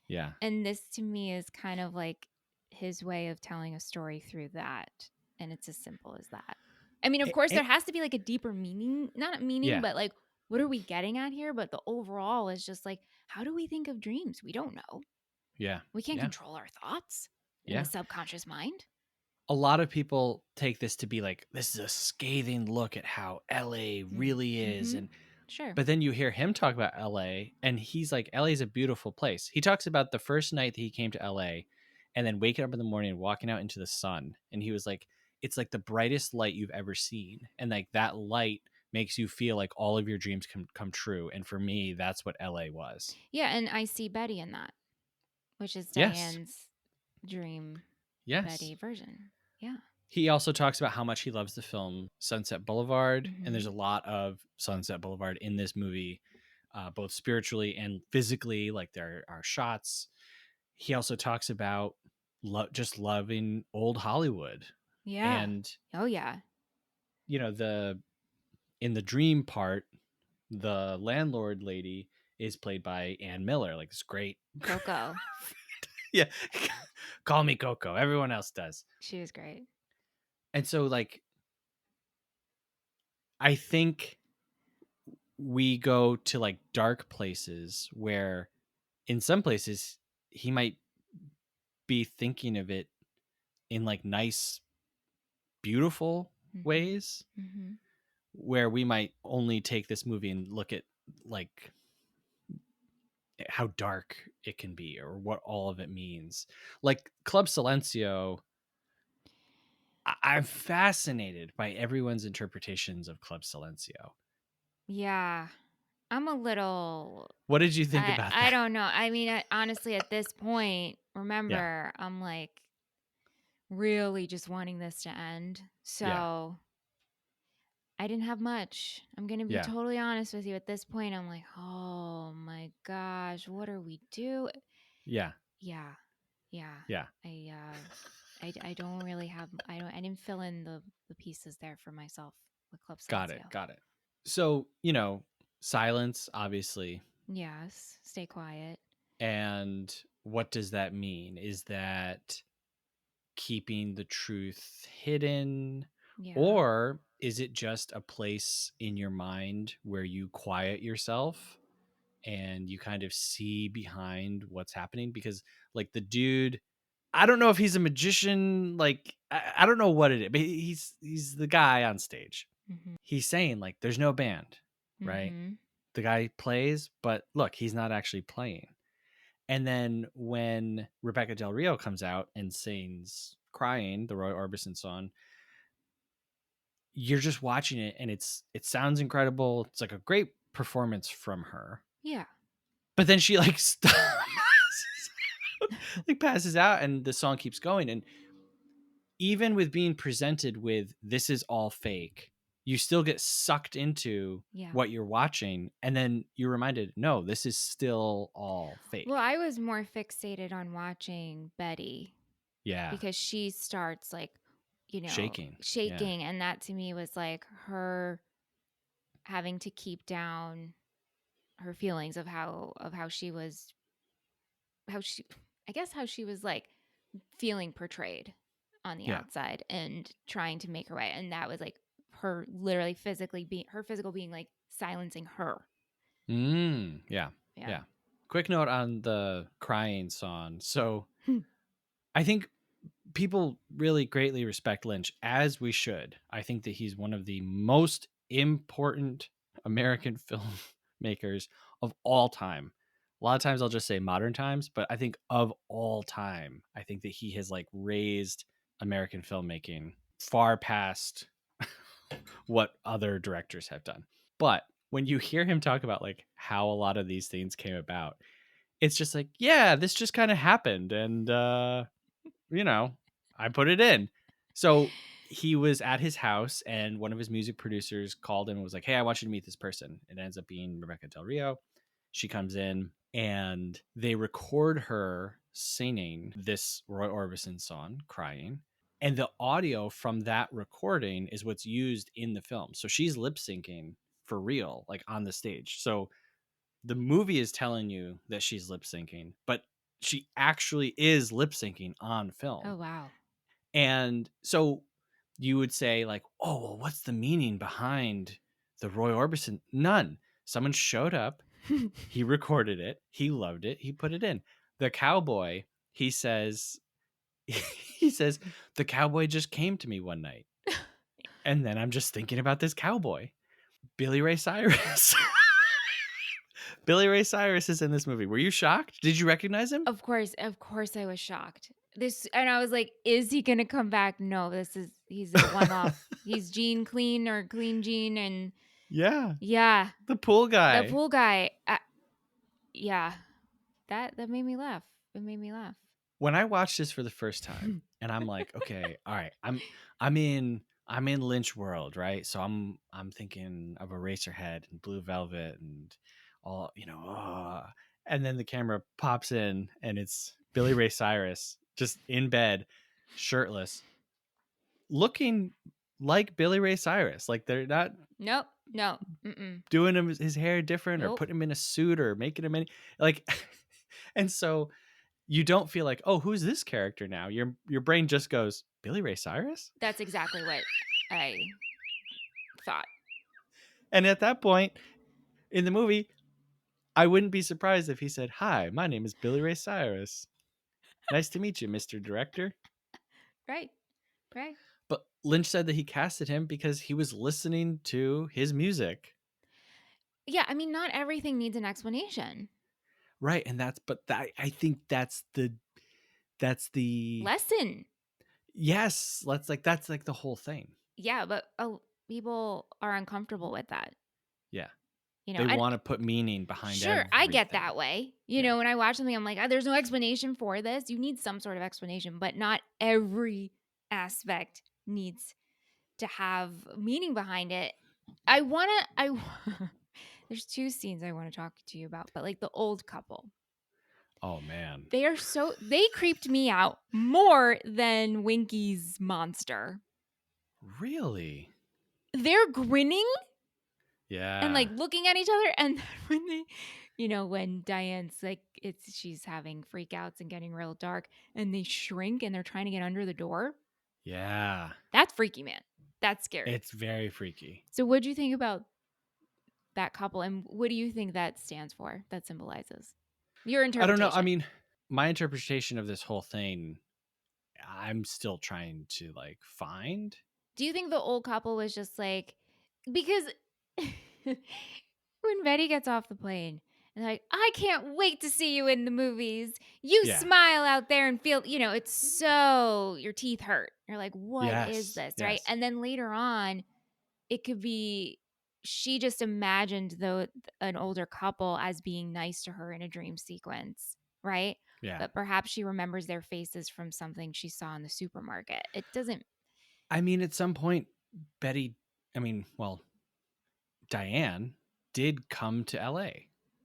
B: yeah.
A: And this to me is kind of like his way of telling a story through that. And it's as simple as that. I mean, of course, there has to be like a deeper meaning, not a meaning,
B: Yeah,
A: but like, what are we getting at here? But the overall is just like, how do we think of dreams? We don't know.
B: yeah,
A: We can't
B: yeah,
A: control our thoughts in the
B: yeah.
A: subconscious mind.
B: A lot of people take this to be like, this is a scathing look at how LA really is.
A: Mm-hmm.
B: And
A: Sure.
B: but then you hear him talk about LA, and he's like, LA is a beautiful place. He talks about the first night that he came to LA, and then waking up in the morning and walking out into the sun. And he was like, it's like the brightest light you've ever seen. And like that light makes you feel like all of your dreams can come true. And for me, that's what LA was.
A: Yeah. And I see Betty in that, which is
B: Yes.
A: Diane's dream
B: Yes.
A: Betty version. Yeah.
B: He also talks about how much he loves the film Sunset Boulevard. And there's
A: Mm-hmm.
B: a lot of Sunset Boulevard in this movie, both spiritually and physically. Like there are shots. He also talks about just loving old Hollywood.
A: Yeah.
B: And
A: Oh, yeah.
B: the in the dream part, the landlord lady is played by Ann Miller, like this great
A: Coco.
B: yeah, call me Coco, everyone else does.
A: She was great.
B: And so like I think we go to like dark places where in some places he might be thinking of it in like nice, beautiful
A: Mm-hmm.
B: ways,
A: Mm-hmm.
B: where we might only take this movie and look at like how dark it can be or what all of it means. Like Club Silencio, I'm fascinated by everyone's interpretations of Club Silencio.
A: Yeah. I'm a little
B: What did you think about
A: I
B: that?
A: don't know. I mean, honestly, at this point,
B: Yeah,
A: remember, I'm like really just wanting this to end.
B: yeah,
A: So I didn't have much. I'm going to be
B: yeah,
A: totally honest with you. At this point, I'm like, oh my gosh, what are we doing?
B: yeah,
A: Yeah. Yeah.
B: yeah.
A: I, I don't really have, I didn't fill in the pieces there for myself with Club
B: Got it,
A: Silencio.
B: got it. So silence, obviously.
A: Yes. Stay quiet.
B: And what does that mean? Is that keeping the truth hidden?
A: Yeah.
B: Or is it just a place in your mind where you quiet yourself and you kind of see behind what's happening? Because, like, the dude, I don't know if he's a magician. Like, I don't know what it is, but he's the guy on stage.
A: Mm-hmm.
B: He's saying, like, there's no band, right?
A: Mm-hmm.
B: The guy plays, but look, he's not actually playing. And then when Rebecca Del Rio comes out and sings Crying, the Roy Orbison song, you're just watching it and it sounds incredible. It's like a great performance from her.
A: Yeah.
B: But then she like stops, like passes out, and the song keeps going. And even with being presented with this is all fake, you still get sucked into
A: Yeah.
B: what you're watching, and then you're reminded, no, this is still all fake.
A: Well, I was more fixated on watching Betty
B: Yeah.
A: because she starts like,
B: Shaking. Yeah.
A: shaking. And that to me was like her having to keep down her feelings of how she was, how she, I guess, how she was like feeling portrayed on the
B: Yeah.
A: outside and trying to make her way. And that was like her literally physically being, her physical being like silencing her.
B: Yeah.
A: Yeah.
B: Yeah. Quick note on the crying song. So I think people really greatly respect Lynch, as we should. I think that he's one of the most important American filmmakers of all time. A lot of times I'll just say modern times, but I think of all time, I think that he has like raised American filmmaking far past what other directors have done. But when you hear him talk about like how a lot of these things came about, it's just like, yeah, this just kind of happened. And I put it in. So he was at his house and one of his music producers called him and was like, hey, I want you to meet this person. It ends up being Rebecca Del Rio. She comes in and they record her singing this Roy Orbison song, Crying. And the audio from that recording is what's used in the film. So she's lip syncing for real, like on the stage. So the movie is telling you that she's lip syncing, but she actually is lip syncing on film.
A: Oh, wow.
B: And so you would say, like, oh, well, what's the meaning behind the Roy Orbison? None. Someone showed up, he recorded it, he loved it, he put it in. The cowboy, he says, he says, the cowboy just came to me one night. And then I'm just thinking about this cowboy, Billy Ray Cyrus. Billy Ray Cyrus is in this movie. Were you shocked? Did you recognize him?
A: Of course I was shocked. This, and I was like, is he gonna come back? No, he's a one off. He's Gene Clean or Clean Gene, and
B: Yeah,
A: yeah,
B: the pool
A: the
B: guy.
A: pool guy. Yeah, that made me laugh. It made me laugh.
B: When I watched this for the first time, and I'm like, okay, all right, I'm in Lynch world, right? So I'm thinking of Eraserhead and Blue Velvet and all, and then the camera pops in and it's Billy Ray Cyrus just in bed, shirtless, looking like Billy Ray Cyrus. Like they're not
A: Nope, no, mm-mm,
B: doing his hair different or
A: nope.
B: putting him in a suit or making him any like and so you don't feel like, oh, who's this character now? Your brain just goes, Billy Ray Cyrus?
A: That's exactly what I thought.
B: And at that point in the movie, I wouldn't be surprised if he said, hi, my name is Billy Ray Cyrus. Nice to meet you, Mr. Director.
A: Right, right.
B: But Lynch said that he casted him because he was listening to his music.
A: Yeah, I mean, not everything needs an explanation.
B: Right. And I think that's the
A: Lesson.
B: yes, that's like the whole thing.
A: Yeah, but people are uncomfortable with that.
B: Yeah. They
A: And
B: want to put meaning behind
A: sure, I get
B: everything.
A: that way.
B: Yeah.
A: When I watch something, I'm like, there's no explanation for this. You need some sort of explanation, but not every aspect needs to have meaning behind it. There's two scenes I want to talk to you about, but like the old couple.
B: Oh man.
A: They creeped me out more than Winky's monster.
B: Really?
A: They're grinning
B: Yeah.
A: and like looking at each other, and then when when Diane's like, she's having freakouts and getting real dark, and they shrink and they're trying to get under the door.
B: Yeah.
A: That's freaky, man. That's scary.
B: It's very freaky.
A: So what'd you think about that couple, and what do you think that stands for, that symbolizes? Your
B: I don't know. I
A: interpretation.
B: mean, my interpretation of this whole thing, I'm still trying to like find.
A: Do you think the old couple was just like, because when Betty gets off the plane and like, I can't wait to see you in the movies. You
B: Yeah.
A: smile out there and feel, it's so your teeth hurt. You're like, what is
B: Yes.
A: this? Right.
B: Yes.
A: And then later on, it could be she just imagined an older couple as being nice to her in a dream sequence. Right.
B: Yeah.
A: but perhaps she remembers their faces from something she saw in the supermarket. It doesn't.
B: I mean, at some point, Betty, Diane did come to LA.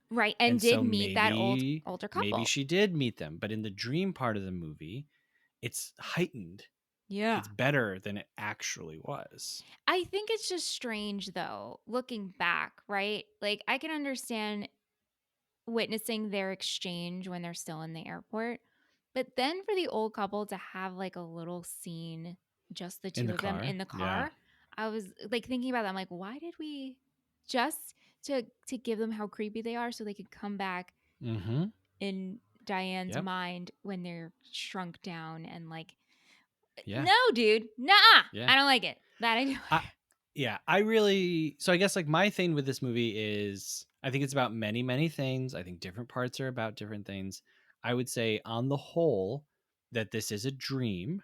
A: Right. And
B: And
A: did
B: so
A: meet that older
B: maybe
A: couple.
B: she did meet them. But in the dream part of the movie, it's heightened.
A: Yeah.
B: It's better than it actually was.
A: I think it's just strange though, looking back, right? Like I can understand witnessing their exchange when they're still in the airport. But then for the old couple to have like a little scene, just the
B: In
A: two
B: the
A: of them
B: car.
A: in the
B: Yeah.
A: car, I was like thinking about that. I'm like, why did we just to give them how creepy they are so they could come back
B: Mm-hmm.
A: in Diane's
B: Yep.
A: mind when they're shrunk down and like,
B: Yeah.
A: no, dude, nah,
B: Yeah.
A: I don't like it. That I do.
B: Yeah, I really, so I guess like my thing with this movie is I think it's about many, many things. I think different parts are about different things. I would say on the whole that this is a dream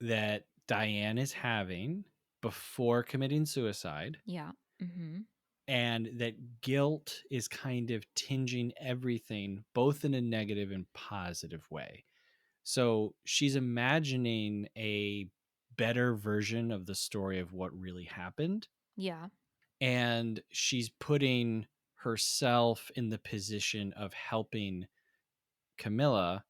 B: that Diane is having before committing suicide,
A: Yeah. Mm-hmm.
B: and that guilt is kind of tinging everything both in a negative and positive way. So she's imagining a better version of the story of what really happened,
A: Yeah.
B: and she's putting herself in the position of helping Camilla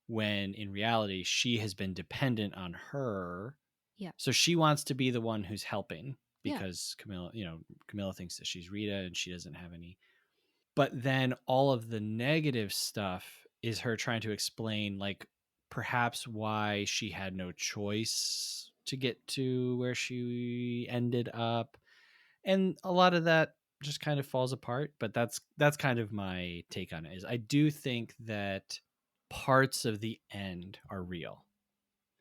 B: when in reality she has been dependent on her.
A: Yeah.
B: So she wants to be the one who's helping
A: Yeah.
B: because Camilla thinks that she's Rita and she doesn't have any. But then all of the negative stuff is her trying to explain like perhaps why she had no choice to get to where she ended up, and a lot of that just kind of falls apart. But that's kind of my take on it. Is I do think that parts of the end are real.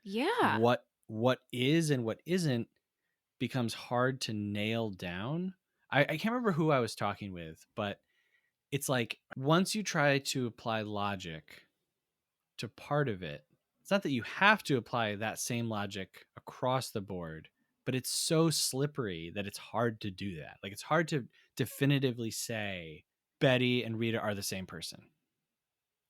A: Yeah.
B: What is and what isn't becomes hard to nail down. I can't remember who I was talking with, but it's like once you try to apply logic to part of it, it's not that you have to apply that same logic across the board, but it's so slippery that it's hard to do that. Like it's hard to definitively say Betty and Rita are the same person,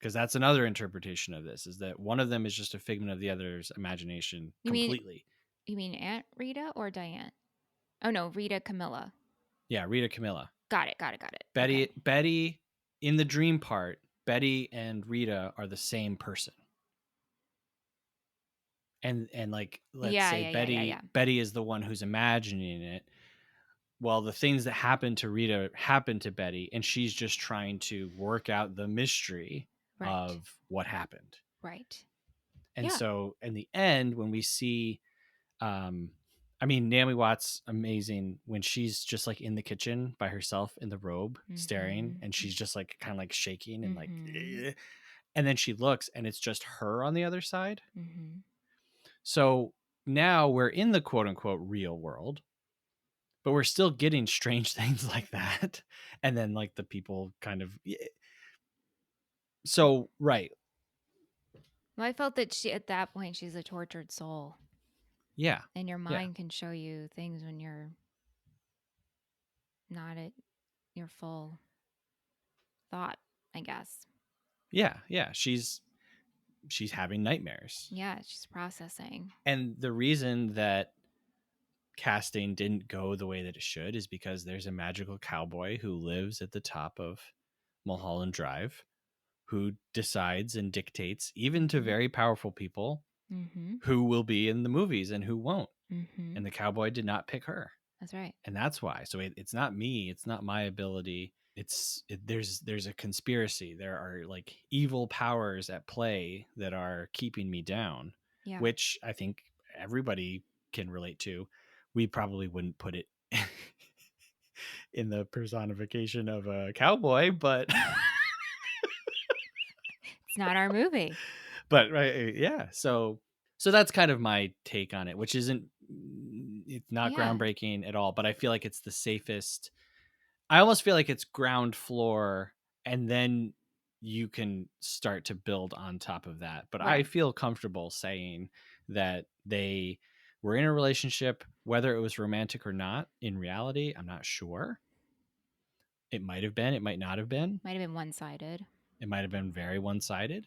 B: because that's another interpretation of this, is that one of them is just a figment of the other's imagination
A: You mean
B: completely.
A: you mean Aunt Rita or Diane? Oh no, Rita Camilla.
B: Yeah, Rita Camilla.
A: Got it. Got it. Got it. Okay.
B: Betty in the dream part, Betty and Rita are the same person. And like let's
A: Yeah.
B: say
A: Yeah. Yeah. Yeah. Yeah.
B: Betty is the one who's imagining it. Well, the things that happen to Rita happen to Betty, and she's just trying to work out the mystery
A: Right.
B: of what happened.
A: Right.
B: And
A: Yeah.
B: so in the end, when we see I mean, Naomi Watts amazing when she's just like in the kitchen by herself in the robe staring, and
A: Mm-hmm.
B: she's just like kind of like shaking and like
A: Mm-hmm.
B: "Eh." And then she looks and it's just her on the other side.
A: Mm-hmm.
B: So now we're in the quote unquote real world, but we're still getting strange things like that. And then like the people kind of so right.
A: Well, I felt that she at that point she's a tortured soul,
B: Yeah.
A: and your
B: Yeah.
A: mind can show you things when you're not at your full thought. I guess.
B: Yeah. Yeah. She's having nightmares.
A: Yeah, she's processing.
B: And the reason that casting didn't go the way that it should is because there's a magical cowboy who lives at the top of Mulholland Drive who decides and dictates, even to
A: Mm-hmm.
B: very powerful people,
A: Mm-hmm.
B: who will be in the movies and who won't.
A: Mm-hmm.
B: And the cowboy did not pick her.
A: That's right.
B: And that's why. So it's not me. It's not my ability. There's a conspiracy. There are like evil powers at play that are keeping me down,
A: Yeah.
B: which I think everybody can relate to. We probably wouldn't put it in the personification of a cowboy, but
A: It's not our movie.
B: but right, yeah. So that's kind of my take on it, which isn't it's not
A: Yeah.
B: groundbreaking at all, but I feel like it's the safest. I almost feel like it's ground floor, and then you can start to build on top of that. But I
A: Right.
B: feel comfortable saying that they were in a relationship, whether it was romantic or not. In reality, I'm not sure. It might have been, it might not have been.
A: Might have been one sided.
B: It might have been very one-sided.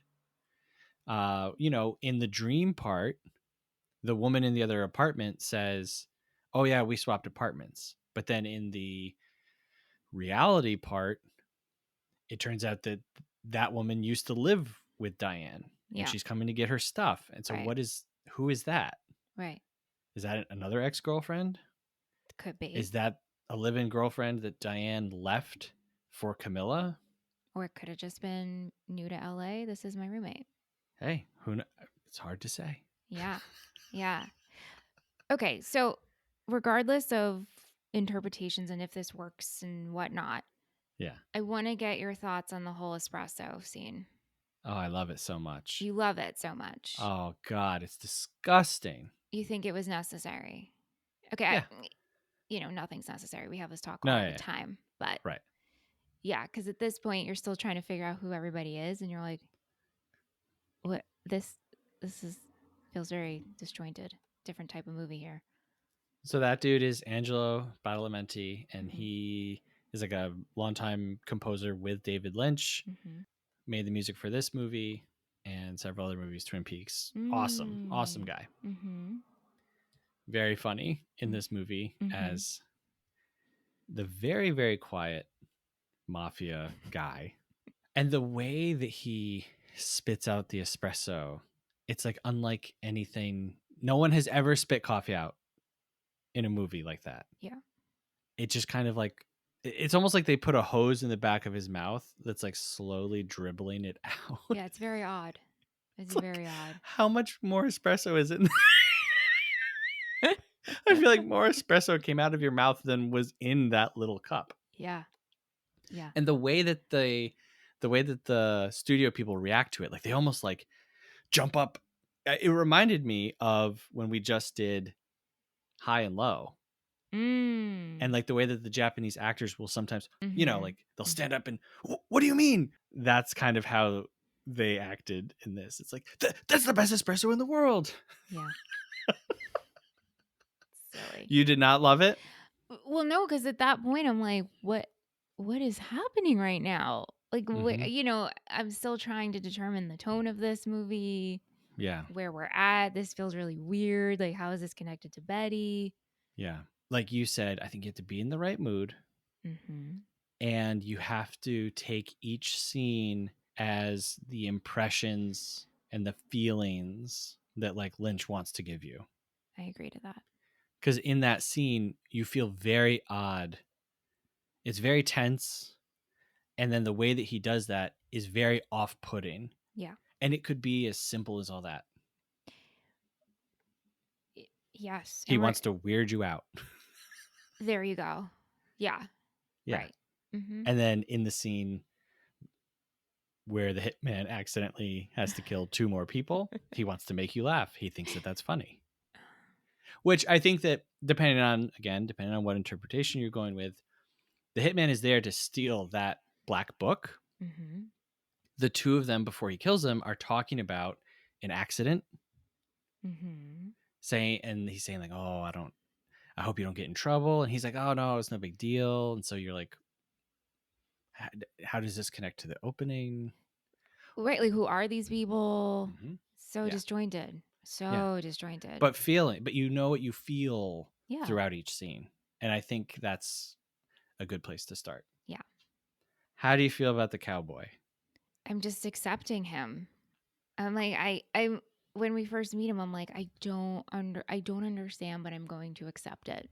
B: In the dream part, the woman in the other apartment says, "Oh yeah, we swapped apartments." But then in the reality part, it turns out that that woman used to live with Diane and
A: Yeah.
B: she's coming to get her stuff. And so
A: Right.
B: who is that?
A: Right.
B: Is that another ex-girlfriend?
A: Could be.
B: Is that a live-in girlfriend that Diane left for Camilla?
A: Or it could have just been new to LA. This is my roommate.
B: Hey, who knows? It's hard to say.
A: Yeah. Yeah. Okay. So, regardless of interpretations and if this works and whatnot,
B: Yeah.
A: I want to get your thoughts on the whole espresso scene.
B: Oh, I love it so much.
A: You love it so much.
B: Oh God, it's disgusting.
A: You think it was necessary. Okay.
B: Yeah.
A: Nothing's necessary. We have this talk
B: No,
A: all
B: yeah,
A: the
B: yeah.
A: time. But
B: Right.
A: yeah, because at this point, you're still trying to figure out who everybody is. And you're like, what? This is feels very disjointed. Different type of movie here.
B: So that dude is Angelo Badalementi, and
A: Mm-hmm.
B: he is like a longtime composer with David Lynch.
A: Mm-hmm.
B: Made the music for this movie and several other movies, Twin Peaks. Awesome, awesome
A: Mm.
B: guy.
A: Mm-hmm.
B: Very funny in this movie
A: Mm-hmm.
B: as the very, very quiet mafia guy. And the way that he spits out the espresso, it's like unlike anything. No one has ever spit coffee out in a movie like that.
A: Yeah.
B: It just kind of like it's almost like they put a hose in the back of his mouth that's like slowly dribbling it out.
A: Yeah. It's very odd. It's
B: It's like,
A: very odd.
B: how much more espresso is it? I feel like more espresso came out of your mouth than was in that little cup.
A: Yeah. Yeah.
B: And the way that the studio people react to it, like they almost like jump up. It reminded me of when we just did High and Low, and
A: Mm.
B: like the way that the Japanese actors will sometimes,
A: Mm-hmm.
B: like they'll stand up and, what do you mean? That's kind of how they acted in this. It's like, that's the best espresso in the world.
A: Yeah. Silly.
B: You did not love it?
A: Well, no, because at that point I'm like, what is happening right now? Like,
B: Mm-hmm.
A: I'm still trying to determine the tone of this movie,
B: Yeah.
A: where we're at. This feels really weird. Like, how is this connected to Betty?
B: Yeah. Like you said, I think you have to be in the right mood
A: Mm-hmm.
B: and you have to take each scene as the impressions and the feelings that like Lynch wants to give you.
A: I agree to that.
B: Because in that scene, you feel very odd. It's very tense. And then the way that he does that is very off putting.
A: Yeah.
B: And it could be as simple as all that.
A: Yes.
B: He wants to weird you out.
A: There you go. Yeah.
B: Yeah.
A: Right. Mm-hmm.
B: And then in the scene where the hitman accidentally has to kill 2 more people, he wants to make you laugh. He thinks that that's funny. Which I think that depending on what interpretation you're going with, the hitman is there to steal that black book.
A: Mm-hmm.
B: The 2 of them, before he kills them, are talking about an accident,
A: Mm-hmm.
B: and he's saying like, "Oh, I hope you don't get in trouble." And he's like, "Oh no, it's no big deal." And so you're like, how does this connect to the opening?
A: Right. Like, who are these people?
B: Mm-hmm.
A: So
B: Yeah.
A: disjointed.
B: Yeah.
A: So disjointed.
B: But you know what you feel
A: Yeah.
B: throughout each scene. And I think that's a good place to start.
A: Yeah.
B: How do you feel about the cowboy?
A: I'm just accepting him. I'm like, I when we first meet him, I'm like, I don't understand, but I'm going to accept it.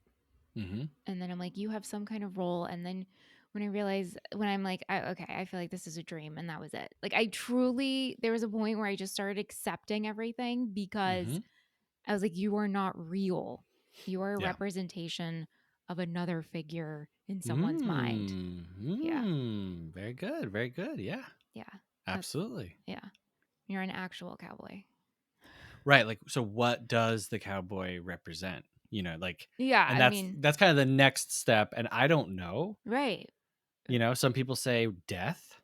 B: Mm-hmm.
A: And then I'm like, you have some kind of role. And then when I'm like, okay, I feel like this is a dream, and that was it. Like, there was a point where I just started accepting everything because
B: Mm-hmm.
A: I was like, you are not real. You are a
B: Yeah.
A: representation of another figure in someone's mind. Yeah.
B: Very good. Very good. Yeah.
A: Yeah.
B: Absolutely.
A: Yeah. You're an actual cowboy.
B: Right. Like, so what does the cowboy represent? Like,
A: Yeah.
B: and that's kind of the next step. And I don't know.
A: Right.
B: Some people say death.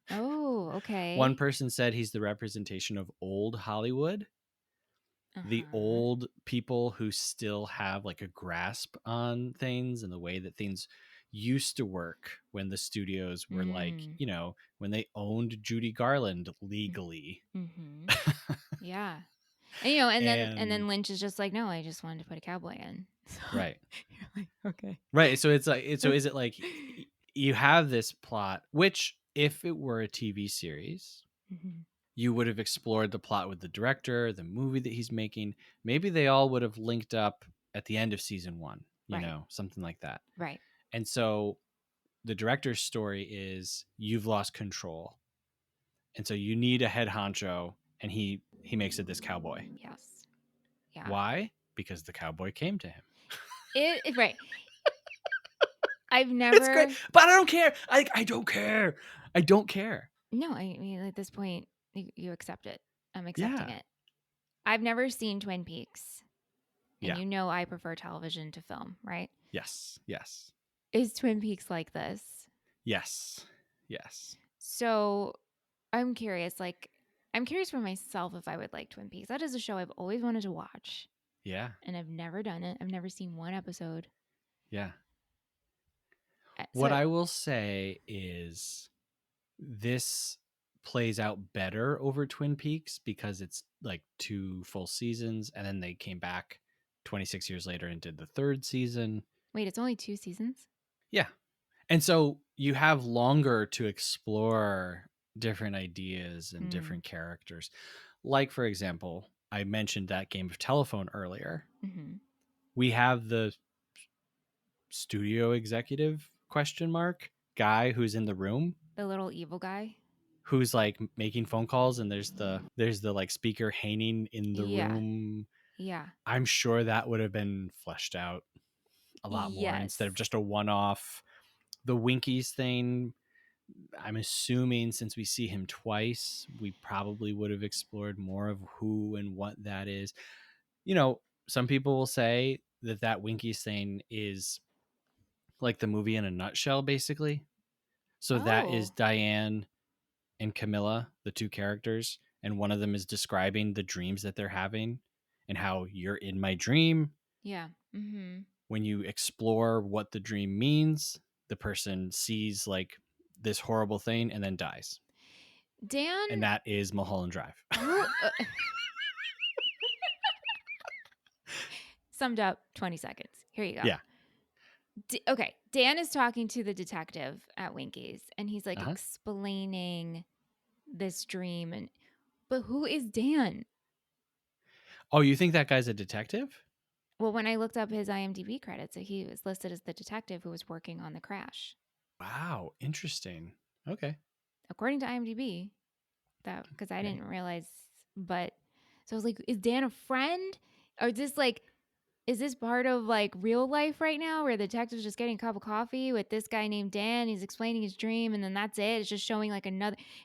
A: Oh, okay.
B: One person said he's the representation of old Hollywood, the
A: Uh-huh.
B: old people who still have like a grasp on things and the way that things used to work when the studios were like,
A: Mm.
B: when they owned Judy Garland legally.
A: Mm-hmm. Yeah. And then
B: And
A: Lynch is just like, no, I just wanted to put a cowboy in. So
B: right.
A: you're like, okay.
B: Right. So it's like, so is it like you have this plot, which if it were a TV series,
A: Mm-hmm.
B: you would have explored the plot with the director, the movie that he's making. Maybe they all would have linked up at the end of season 1,
A: Right.
B: something like that.
A: Right.
B: And so the director's story is you've lost control. And so you need a head honcho, and he makes it this cowboy.
A: Yes. Yeah.
B: Why? Because the cowboy came to him.
A: Right. I've
B: It's great,
A: never.
B: but I don't care. I don't care. I don't care.
A: No, I mean, at this point, you accept it. I'm accepting
B: Yeah.
A: it. I've never seen Twin Peaks, and
B: Yeah.
A: I prefer television to film, right?
B: Yes. Yes.
A: Is Twin Peaks like this?
B: Yes. Yes.
A: So I'm curious, I'm curious for myself if I would like Twin Peaks. That is a show I've always wanted to watch,
B: Yeah.
A: and I've never done it. I've never seen one episode.
B: Yeah. What
A: So,
B: I will say is this plays out better over Twin Peaks because it's like 2 full seasons, and then they came back 26 years later and did the 3rd season.
A: wait, it's only 2 seasons?
B: Yeah. And so you have longer to explore different ideas and
A: Mm.
B: different characters. Like, for example, I mentioned that game of telephone earlier.
A: Mm-hmm.
B: We have the studio executive guy who's in the room,
A: The little evil guy?
B: who's like making phone calls, and there's the like speaker hanging in the
A: Yeah.
B: room.
A: Yeah.
B: I'm sure that would have been fleshed out a lot more instead of
A: Yes.
B: just a one-off. The Winkies thing, I'm assuming since we see him twice, we probably would have explored more of who and what that is. Some people will say that Winkies thing is like the movie in a nutshell, basically. So that is
A: Oh.
B: Diane and Camilla, the 2 characters, and one of them is describing the dreams that they're having and how you're in my dream.
A: Yeah. Mm-hmm.
B: When you explore what the dream means, the person sees like this horrible thing and then dies.
A: Dan,
B: And that is Mulholland Drive.
A: who summed up 20 seconds. Here you go.
B: Yeah.
A: Okay. Dan is talking to the detective at Winkies, and he's like
B: Uh-huh.
A: explaining this dream. But who is Dan?
B: Oh, you think that guy's a detective?
A: Well, when I looked up his IMDb credits, he was listed as the detective who was working on the crash.
B: Wow, interesting. Okay.
A: According to IMDb, that because I
B: Okay.
A: didn't realize, but so I was like, is Dan a friend? Or is this part of like real life right now where the detective's just getting a cup of coffee with this guy named Dan? He's explaining his dream, and then that's it. It's just showing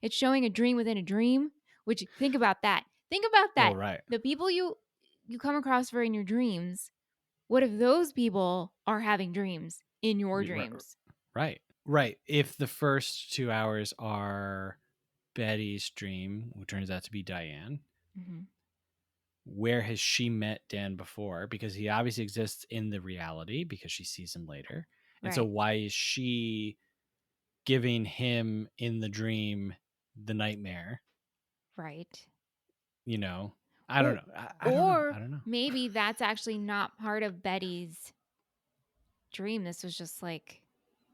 A: it's showing a dream within a dream. Which, think about that. Think about
B: Well,
A: that.
B: right.
A: The people you come across for in your dreams, what if those people are having dreams in your dreams?
B: Right. Right. If the first 2 hours are Betty's dream, who turns out to be Diane,
A: Mm-hmm.
B: where has she met Dan before? Because he obviously exists in the reality because she sees him later. And so
A: Right.
B: why is she giving him in the dream the nightmare?
A: Right.
B: I don't
A: Or,
B: know. I don't know. I don't know.
A: maybe that's actually not part of Betty's dream. This was just like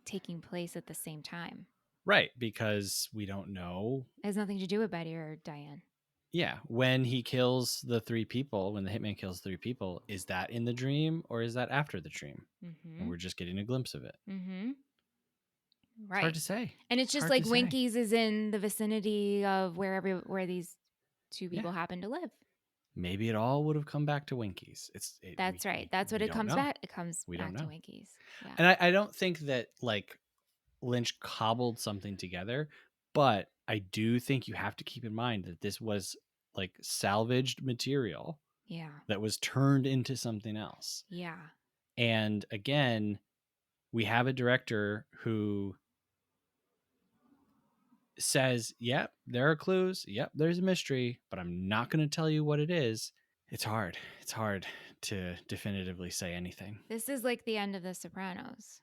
A: taking place at the same time.
B: Right. Because we don't know.
A: It has nothing to do with Betty or Diane.
B: Yeah. When he kills the 3 people, when the hitman kills 3 people, is that in the dream or is that after the dream? And
A: Mm-hmm.
B: we're just getting a glimpse of it.
A: Mm-hmm.
B: It's hard
A: Right.
B: to say.
A: And it's just
B: Hard
A: like
B: to say.
A: Winkies is in the vicinity of where these 2
B: Yeah.
A: people happen to live.
B: Maybe it all would have come back to Winkies.
A: That's right. That's what
B: We
A: it
B: don't
A: comes
B: know.
A: back. It comes
B: We don't
A: back to
B: know.
A: Winkies. Yeah.
B: And I don't think that like Lynch cobbled something together, but I do think you have to keep in mind that this was like salvaged material
A: Yeah.
B: that was turned into something else.
A: Yeah.
B: And again, we have a director who says, yep, there are clues. Yep, there's a mystery, but I'm not going to tell you what it is. It's hard. It's hard to definitively say anything.
A: This is like the end of The Sopranos.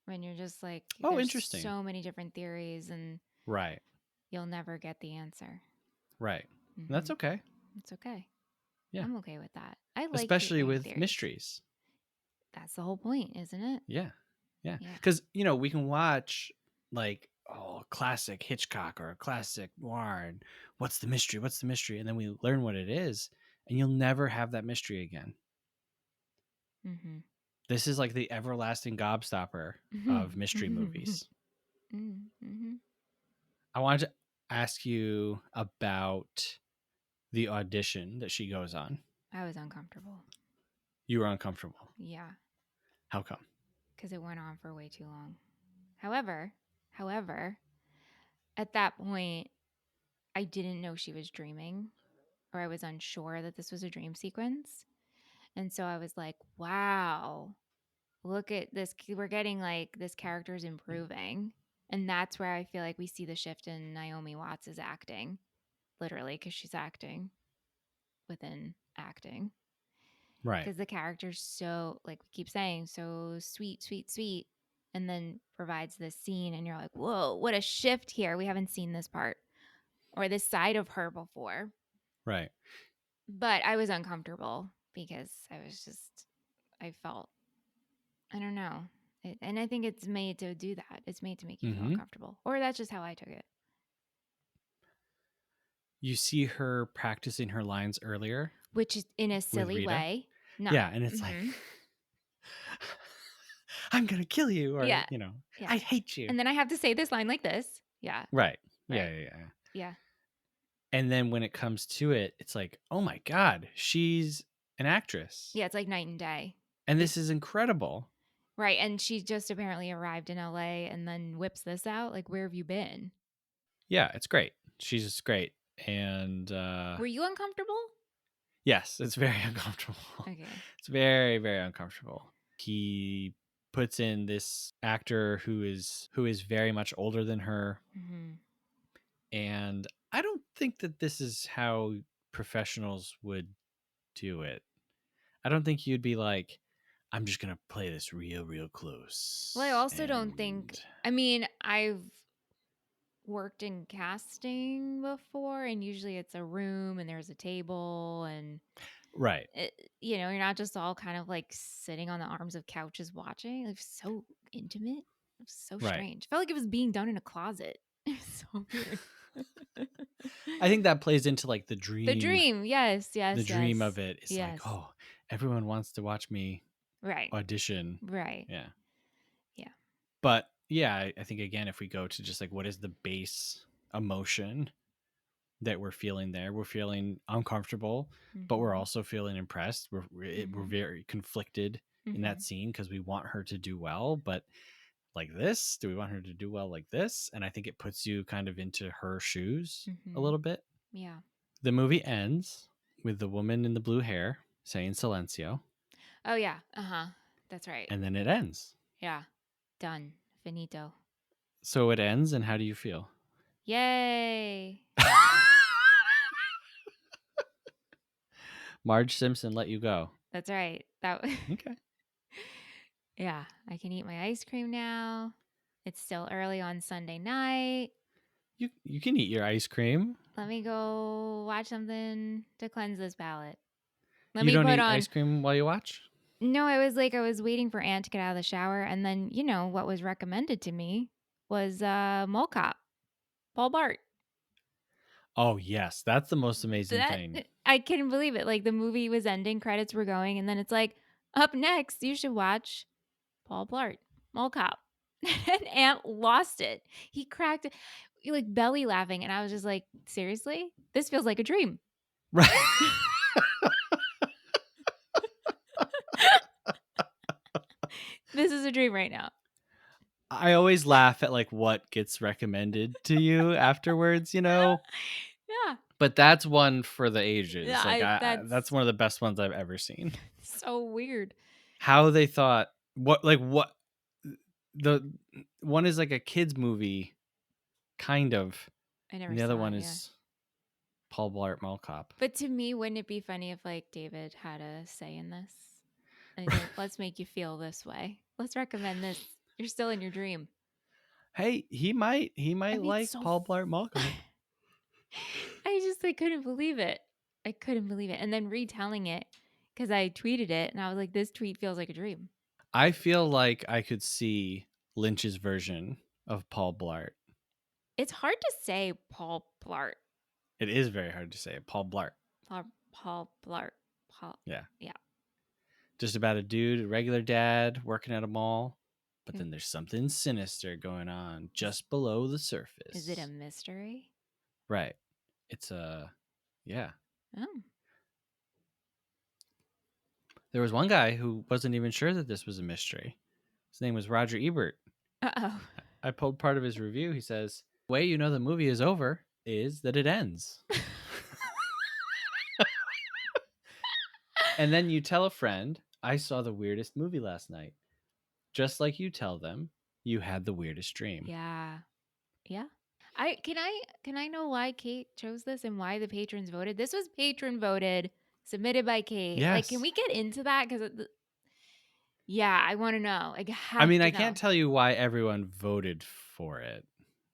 A: when you're just like,
B: Oh,
A: there's
B: interesting.
A: so many different theories and
B: Right.
A: you'll never get the answer.
B: Right. And that's
A: Mm-hmm.
B: okay.
A: It's okay.
B: Yeah.
A: I'm okay with that. I like
B: Especially
A: hearing
B: with
A: theories.
B: mysteries.
A: That's the whole point, isn't it?
B: Yeah. Yeah.
A: Yeah.
B: Because, you know, we can watch like, a classic Hitchcock or a classic noir. And what's the mystery? What's the mystery? And then we learn what it is. And you'll never have that mystery again.
A: Mm-hmm.
B: This is like the everlasting gobstopper of mystery movies.
A: Mm-hmm.
B: I wanted to ask you about the audition that she goes on.
A: I was uncomfortable.
B: You were uncomfortable.
A: Yeah.
B: How come?
A: Because it went on for way too long. However, at that point, I didn't know she was dreaming, or I was unsure that this was a dream sequence. And so I was like, wow, look at this. We're getting like this character's improving. And that's where I feel like we see the shift in Naomi Watts' acting, literally, because she's acting within acting.
B: Right.
A: Because the character's so, like we keep saying, so sweet, sweet, sweet. And then provides this scene, and you're like, whoa, what a shift here. We haven't seen this part or this side of her before.
B: Right.
A: But I was uncomfortable because I felt, I don't know. And I think it's made to do that. It's made to make you feel uncomfortable. Or that's just how I took it.
B: You see her practicing her lines earlier.
A: Which is in a silly way.
B: No. Yeah, and it's like, I'm going to kill you, or,
A: yeah.
B: I hate you.
A: And then I have to say this line like this. Yeah.
B: Right.
A: Right.
B: Yeah. And then when it comes to it, it's like, oh my God, she's an actress.
A: Yeah, it's like night and day.
B: And this is incredible.
A: Right. And she just apparently arrived in LA and then whips this out. Like, where have you been?
B: Yeah, it's great. She's just great. And
A: were you uncomfortable?
B: Yes, it's very uncomfortable.
A: Okay.
B: It's very, very uncomfortable. He puts in this actor who is very much older than her.
A: Mm-hmm.
B: And I don't think that this is how professionals would do it. I don't think you'd be like, I'm just going to play this real close.
A: Well, I also don't think, I mean, I've worked in casting before, and usually it's a room and there's a table and
B: right.
A: You're not just all kind of like sitting on the arms of couches watching. It's so intimate. It was so strange. Felt like it was being done in a closet. It's so weird.
B: I think that plays into like the dream.
A: The dream, yes. The
B: dream of it is like, oh, everyone wants to watch me audition.
A: Right.
B: Yeah. But yeah, I think again, if we go to just like what is the base emotion that we're feeling there, we're feeling uncomfortable, but we're also feeling impressed. We're very conflicted in that scene because we want her to do well, but like this, do we want her to do well like this? And I think it puts you kind of into her shoes a little bit.
A: Yeah.
B: The movie ends with the woman in the blue hair saying silencio.
A: Oh yeah. That's right.
B: And then it ends.
A: Yeah. Done. Finito.
B: So it ends, and how do you feel?
A: Yay.
B: Marge Simpson let you go.
A: That's right.
B: Okay.
A: Yeah, I can eat my ice cream now. It's still early on Sunday night.
B: You can eat your ice cream.
A: Let me go watch something to cleanse this palate.
B: You don't eat ice cream while you watch?
A: No, I was waiting for Aunt to get out of the shower, and then what was recommended to me was Mall Cop, Paul Blart.
B: Oh yes, that's the most amazing thing.
A: I couldn't believe it. Like the movie was ending, credits were going, and then it's like, up next, you should watch Paul Blart, Mall Cop. And Aunt lost it. He cracked it, like belly laughing, and I was just like, seriously? This feels like a dream.
B: Right.
A: This is a dream right now.
B: I always laugh at like what gets recommended to you afterwards,
A: Yeah.
B: But that's one for the ages.
A: Yeah,
B: that's one of the best ones I've ever seen.
A: So weird.
B: How they thought what the one is like a kids movie, kind of.
A: I never.
B: And the other one is Paul Blart Mall Cop.
A: But to me, wouldn't it be funny if like David had a say in this? And he's like, let's make you feel this way. Let's recommend this. You're still in your dream.
B: Hey, he might like
A: So
B: Paul Blart Mall Cop.
A: I couldn't believe it. I couldn't believe it. And then retelling it because I tweeted it and I was like, this tweet feels like a dream.
B: I feel like I could see Lynch's version of Paul Blart.
A: It's hard to say Paul Blart.
B: It is very hard to say. Paul Blart.
A: Paul Blart. Paul.
B: Yeah.
A: Yeah.
B: Just about a dude, a regular dad working at a mall. But then there's something sinister going on just below the surface.
A: Is it a mystery?
B: Right. It's yeah.
A: Oh.
B: There was one guy who wasn't even sure that this was a mystery. His name was Roger Ebert.
A: Uh-oh.
B: I pulled part of his review. He says, the way you know the movie is over is that it ends. And then you tell a friend, I saw the weirdest movie last night. Just like you tell them, you had the weirdest dream.
A: Yeah. Yeah. Can I know why Kate chose this and why the patrons voted? This was patron voted, submitted by Kate.
B: Yes.
A: Like, can we get into that? Because yeah, I want to know.
B: I mean, I can't tell you why everyone voted for it.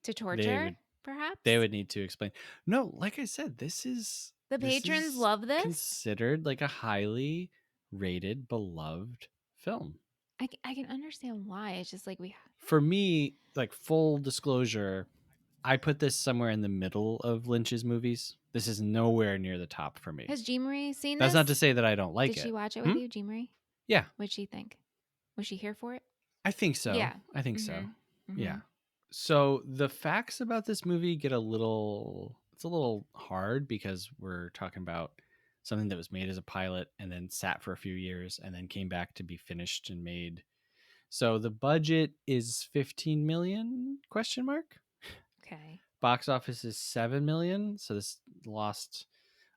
A: To torture, perhaps?
B: They would need to explain. No, like I said,
A: the patrons love this.
B: Considered like a highly rated, beloved film.
A: I can understand why. It's just like
B: for me, like full disclosure, I put this somewhere in the middle of Lynch's movies. This is nowhere near the top for me.
A: Has Jean Marie seen
B: That's
A: this?
B: not to say that I don't like it.
A: Did she watch it with you, Jean Marie?
B: Yeah.
A: What'd she think? Was she here for it?
B: I think so.
A: Yeah.
B: I think so.
A: Mm-hmm.
B: Yeah. So the facts about this movie get it's a little hard because we're talking about something that was made as a pilot and then sat for a few years and then came back to be finished and made. So the budget is 15 million ?
A: Okay.
B: Box office is 7 million. So this lost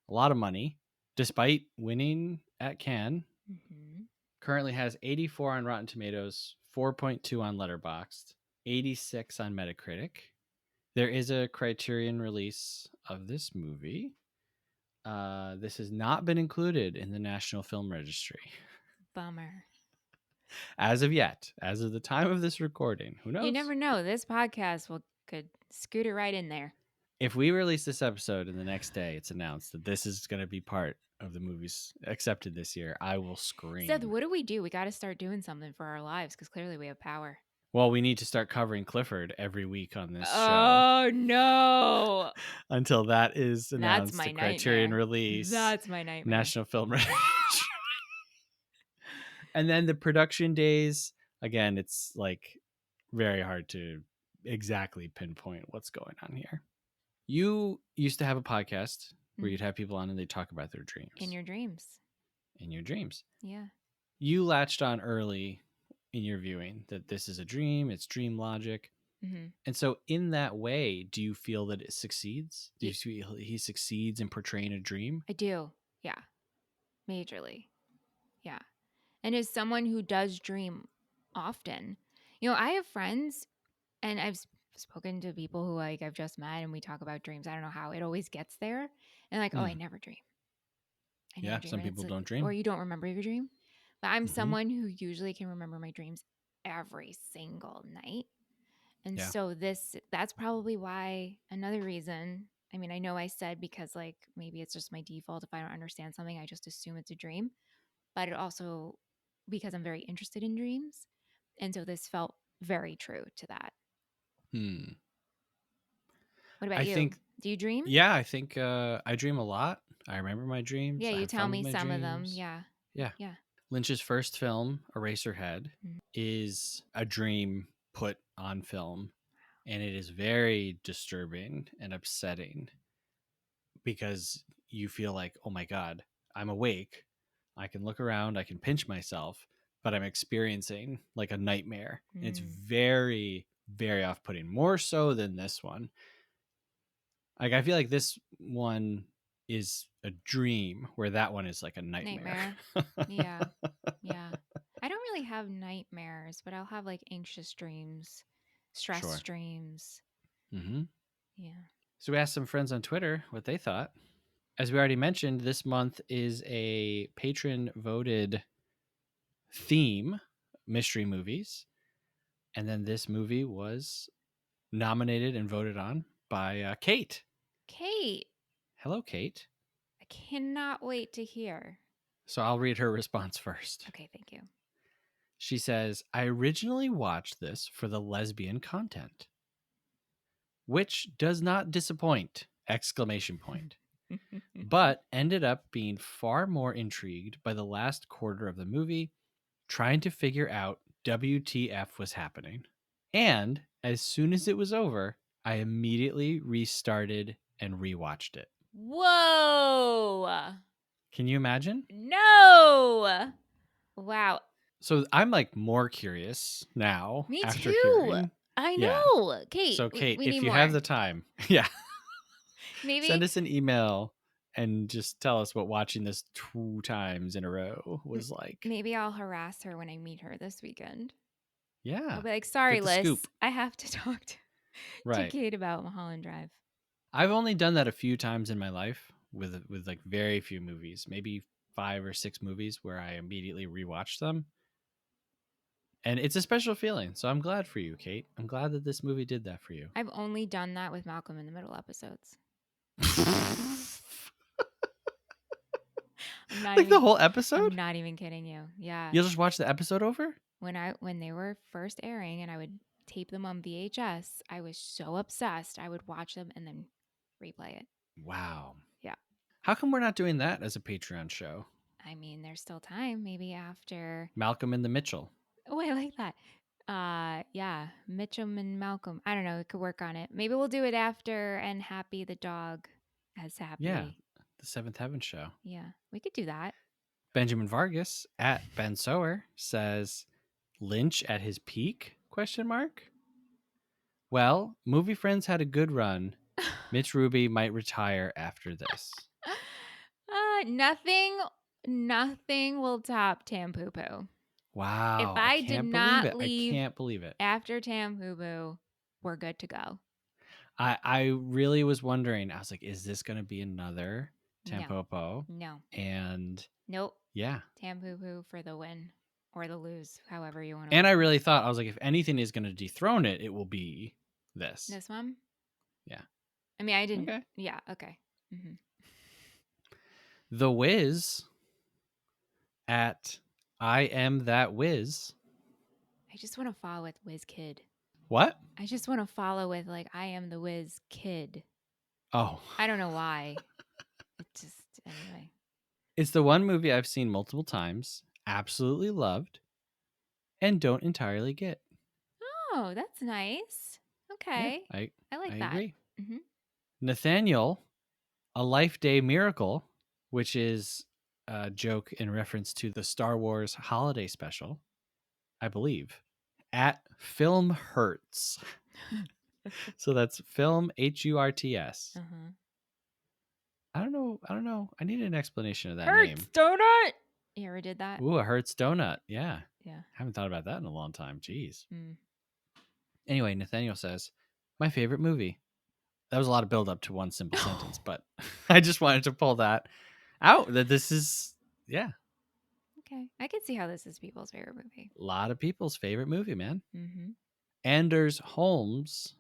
B: a lot of money despite winning at Cannes.
A: Mm-hmm.
B: Currently has 84 on Rotten Tomatoes, 4.2 on Letterboxd, 86 on Metacritic. There is a Criterion release of this movie. This has not been included in the National Film Registry.
A: Bummer.
B: As of yet, as of the time of this recording, who knows?
A: You never know. This podcast could scoot it right in there.
B: If we release this episode and the next day it's announced that this is going to be part of the movies accepted this year, I will scream.
A: Seth, what do? We got to start doing something for our lives because clearly we have power.
B: Well, we need to start covering Clifford every week on this show.
A: Oh, no.
B: Until that is announced,
A: That's my
B: Criterion
A: nightmare.
B: release.
A: That's my nightmare.
B: National Film Registry. And then the production days, again, it's like very hard to exactly pinpoint what's going on here. You used to have a podcast where you'd have people on and they'd talk about their dreams.
A: In your dreams.
B: In your dreams.
A: Yeah.
B: You latched on early in your viewing that this is a dream, it's dream logic.
A: Mm-hmm.
B: And so in that way, do you feel that it succeeds? Do you feel he succeeds in portraying a dream?
A: I do. Yeah. Majorly. Yeah. And as someone who does dream often, I have friends and I've spoken to people who I've just met and we talk about dreams. I don't know how it always gets there. And oh, I never dream.
B: Some people don't dream.
A: Or you don't remember your dream. But I'm someone who usually can remember my dreams every single night. And so that's probably why, another reason, I mean, I know I said because maybe it's just my default. If I don't understand something, I just assume it's a dream. But it also, because I'm very interested in dreams. And so this felt very true to that. What about you? Do you dream?
B: Yeah, I think I dream a lot. I remember my dreams.
A: Yeah, you tell me some of them. Yeah.
B: Yeah. Lynch's first film, Eraserhead, is a dream put on film. And it is very disturbing and upsetting because you feel like, oh my God, I'm awake. I can look around. I can pinch myself, but I'm experiencing like a nightmare. It's very, very off-putting, more so than this one. I feel like this one is a dream where that one is like a nightmare.
A: Yeah. I don't really have nightmares, but I'll have anxious dreams, stress dreams.
B: Mm-hmm.
A: Yeah.
B: So we asked some friends on Twitter what they thought. As we already mentioned, this month is a patron voted theme, mystery movies. And then this movie was nominated and voted on by Kate.
A: Kate,
B: Hello, Kate.
A: I cannot wait to hear.
B: So I'll read her response first.
A: Okay, thank you.
B: She says, I originally watched this for the lesbian content, which does not disappoint! Exclamation point. But ended up being far more intrigued by the last quarter of the movie, trying to figure out WTF was happening. And as soon as it was over, I immediately restarted and rewatched it.
A: Whoa!
B: Can you imagine?
A: No! Wow.
B: So I'm like more curious now
A: Me
B: after
A: too.
B: hearing.
A: I
B: Yeah.
A: know. Kate,
B: So Kate,
A: we
B: if
A: need
B: you
A: more.
B: have the time, yeah,
A: Maybe
B: send us an email and just tell us what watching this 2 times in a row was like.
A: maybe I'll harass her when I meet her this weekend.
B: Yeah.
A: I'll be like, sorry,
B: Get the
A: Liz.
B: scoop.
A: I have to talk to
B: Right.
A: Kate about Mulholland Drive.
B: I've only done that a few times in my life with like very few movies, maybe 5 or 6 movies where I immediately rewatched them. And it's a special feeling. So I'm glad for you, Kate. I'm glad that this movie did that for you.
A: I've only done that with Malcolm in the Middle episodes. I'm not
B: Like
A: even,
B: the whole
A: I'm
B: episode?
A: not even kidding you. Yeah.
B: You'll just watch the episode over?
A: When they were first airing and I would tape them on VHS, I was so obsessed. I would watch them and then replay it.
B: Wow.
A: Yeah.
B: How come we're not doing that as a Patreon show?
A: I mean, there's still time. Maybe after.
B: Malcolm and the Mitchell.
A: Oh, I like that. Yeah, Mitchum and Malcolm. I don't know. We could work on it. Maybe we'll do it after and Happy the dog as Happy.
B: Yeah. The Seventh Heaven show.
A: Yeah, we could do that.
B: Benjamin Vargas at Ben Sower says, Lynch at his peak? Question mark. Well, movie friends had a good run. Mitch Ruby might retire after this.
A: Nothing will top Tampoopoo.
B: Wow.
A: If I did not leave
B: I can't believe it.
A: after Tampoopoo, we're good to go.
B: I really was wondering. I was like, is this going to be another Tampopo?
A: No.
B: And
A: Nope.
B: yeah.
A: Tampoopoo for the win or the lose, however you want to.
B: And I really thought, I was like, if anything is going to dethrone it, it will be this.
A: This one?
B: Yeah.
A: I mean, I didn't.
B: Okay.
A: Yeah. Okay. Mm-hmm.
B: The Wiz at I Am That Wiz.
A: I just want to follow with Wiz Kid.
B: What?
A: I just want to follow with like I am the Wiz Kid.
B: Oh.
A: I don't know why. It just anyway.
B: It's the one movie I've seen multiple times, absolutely loved, and don't entirely get.
A: Oh, that's nice. Okay.
B: Yeah,
A: I like
B: I
A: that.
B: agree.
A: Mm-hmm.
B: Nathaniel, A Life Day Miracle, which is a joke in reference to the Star Wars holiday special, I believe, at Film Hurts. So that's Film Hurts.
A: Uh-huh.
B: I don't know. I need an explanation of that
A: Hurts
B: name.
A: donut. You ever did that?
B: Ooh, a Hurts donut. Yeah.
A: Yeah.
B: Haven't thought about that in a long time. Jeez.
A: Mm.
B: Anyway, Nathaniel says, my favorite movie. That was a lot of build up to one simple sentence, but I just wanted to pull that out that this is, yeah.
A: Okay. I can see how this is people's favorite movie.
B: A lot of people's favorite movie, man.
A: Mm-hmm.
B: Anders Holmes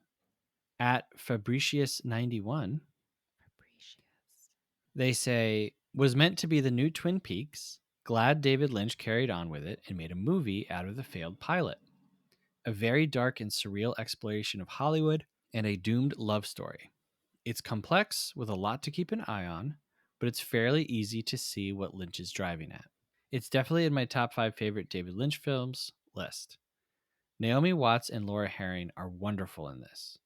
B: at Fabricius91. They say, was meant to be the new Twin Peaks. Glad David Lynch carried on with it and made a movie out of the failed pilot. A very dark and surreal exploration of Hollywood and a doomed love story. It's complex with a lot to keep an eye on, but it's fairly easy to see what Lynch is driving at. It's definitely in my top 5 favorite David Lynch films list. Naomi Watts and Laura Herring are wonderful in this.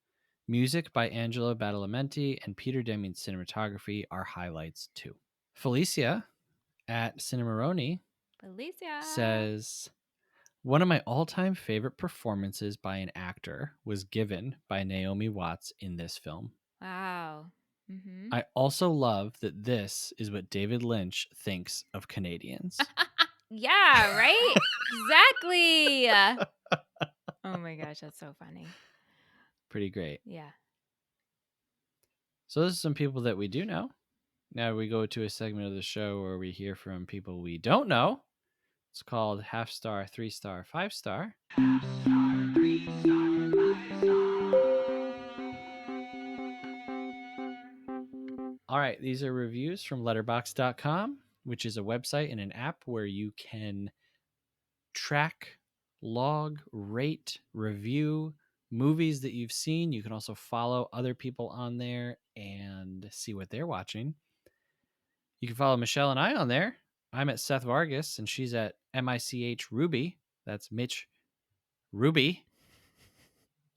B: Music by Angelo Badalementi and Peter Deming's cinematography are highlights too. Felicia at Cinemaroni says, one of my all-time favorite performances by an actor was given by Naomi Watts in this film.
A: Wow. Mm-hmm.
B: I also love that this is what David Lynch thinks of Canadians.
A: Yeah, right? Exactly. Oh my gosh, that's so funny.
B: Pretty great.
A: Yeah.
B: So those are some people that we do know. Now we go to a segment of the show where we hear from people we don't know. It's called Half Star, 3 Star, 5 Star. Half Star, 3 All right, these are reviews from letterboxd.com, which is a website and an app where you can track, log, rate, review movies that you've seen. You can also follow other people on there and see what they're watching. You can follow Michelle and I on there. I'm at Seth Vargas and she's at MICH Ruby. That's Mitch Ruby.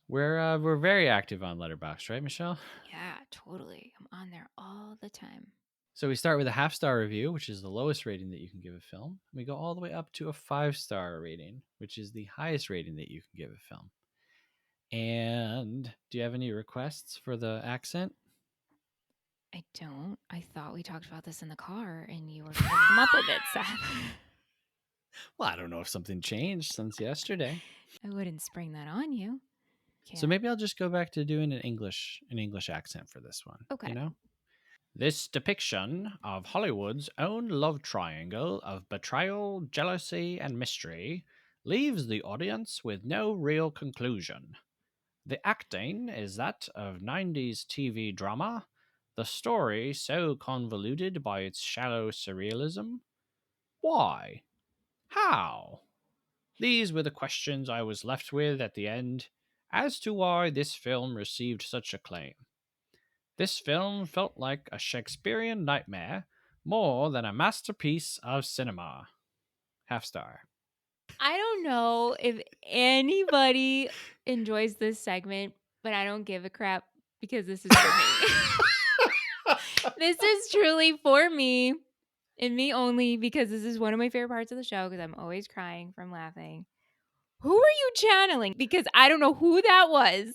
B: We're very active on Letterboxd, right, Michelle?
A: Yeah, totally. I'm on there all the time.
B: So we start with a 1/2-star review, which is the lowest rating that you can give a film. We go all the way up to a 5-star rating, which is the highest rating that you can give a film. And do you have any requests for the accent?
A: I don't. I thought we talked about this in the car and you were going to come up with it, Seth.
B: Well, I don't know if something changed since yesterday.
A: I wouldn't spring that on you.
B: So maybe I'll just go back to doing an English accent for this one.
A: Okay.
B: You know? This depiction of Hollywood's own love triangle of betrayal, jealousy, and mystery leaves the audience with no real conclusion. The acting is that of 90s TV drama, the story so convoluted by its shallow surrealism. Why? How? These were the questions I was left with at the end as to why this film received such acclaim. This film felt like a Shakespearean nightmare more than a masterpiece of cinema. 1/2-star.
A: I don't know if anybody enjoys this segment, but I don't give a crap because this is for me. This is truly for me and me only because this is one of my favorite parts of the show because I'm always crying from laughing. Who are you channeling? Because I don't know who that was.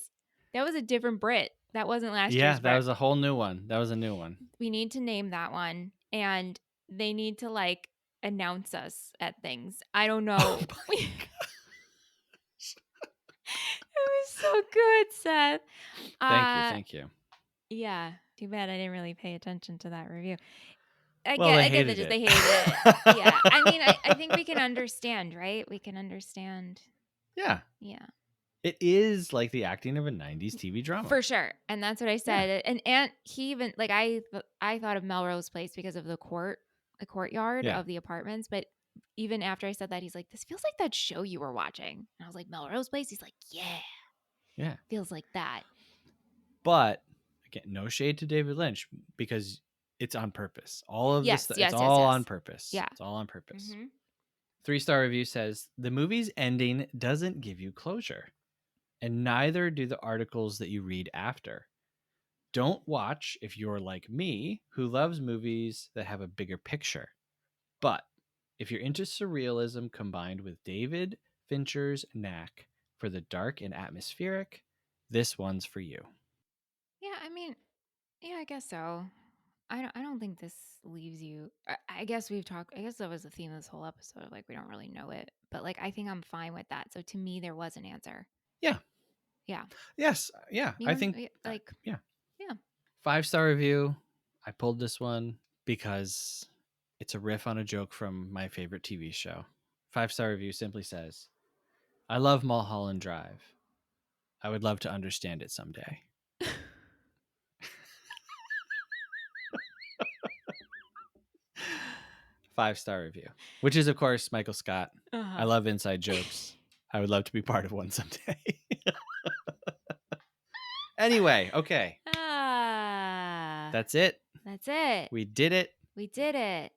A: That was a different Brit. That wasn't last year's
B: Yeah,
A: Brit.
B: that was a whole new one. That was a new one.
A: We need to name that one. And they need to like announce us at things. I don't know.
B: Oh my
A: It was so good, Seth.
B: Thank you.
A: Yeah. Too bad I didn't really pay attention to that review. I
B: Well,
A: get
B: they
A: I get that
B: hated
A: just
B: it.
A: they hated it. Yeah. I mean, I think we can understand, right? We can understand.
B: Yeah.
A: Yeah.
B: It is like the acting of a 90s TV drama.
A: For sure. And that's what I said. And he even like I thought of Melrose Place because of the courtyard
B: Yeah.
A: of the apartments, but even after I said that, he's like, this feels like that show you were watching. And I was like, Melrose Place? He's like, yeah.
B: Yeah.
A: Feels like that.
B: But again, no shade to David Lynch because it's on purpose. All of
A: Yes,
B: this,
A: yes,
B: it's
A: yes,
B: all
A: yes.
B: on purpose.
A: Yeah.
B: It's all on purpose.
A: Mhm.
B: 3-star review says the movie's ending doesn't give you closure, and neither do the articles that you read after. Don't watch if you're like me, who loves movies that have a bigger picture. But if you're into surrealism combined with David Fincher's knack for the dark and atmospheric, this one's for you.
A: Yeah, I mean, yeah, I guess so. I don't think this leaves you. I guess we've talked. I guess that was the theme of this whole episode. Like we don't really know it, but like I think I'm fine with that. So to me, there was an answer.
B: Yeah.
A: Yeah.
B: Yes. Yeah.
A: You
B: I
A: want-
B: think
A: like
B: yeah.
A: yeah.
B: 5-star review. I pulled this one because it's a riff on a joke from my favorite TV show. 5-star review simply says, I love Mulholland Drive. I would love to understand it someday. 5-star review, which is, of course, Michael Scott. I love inside jokes. I would love to be part of one someday. Anyway, okay. That's it.
A: That's it.
B: We did it.
A: We did it.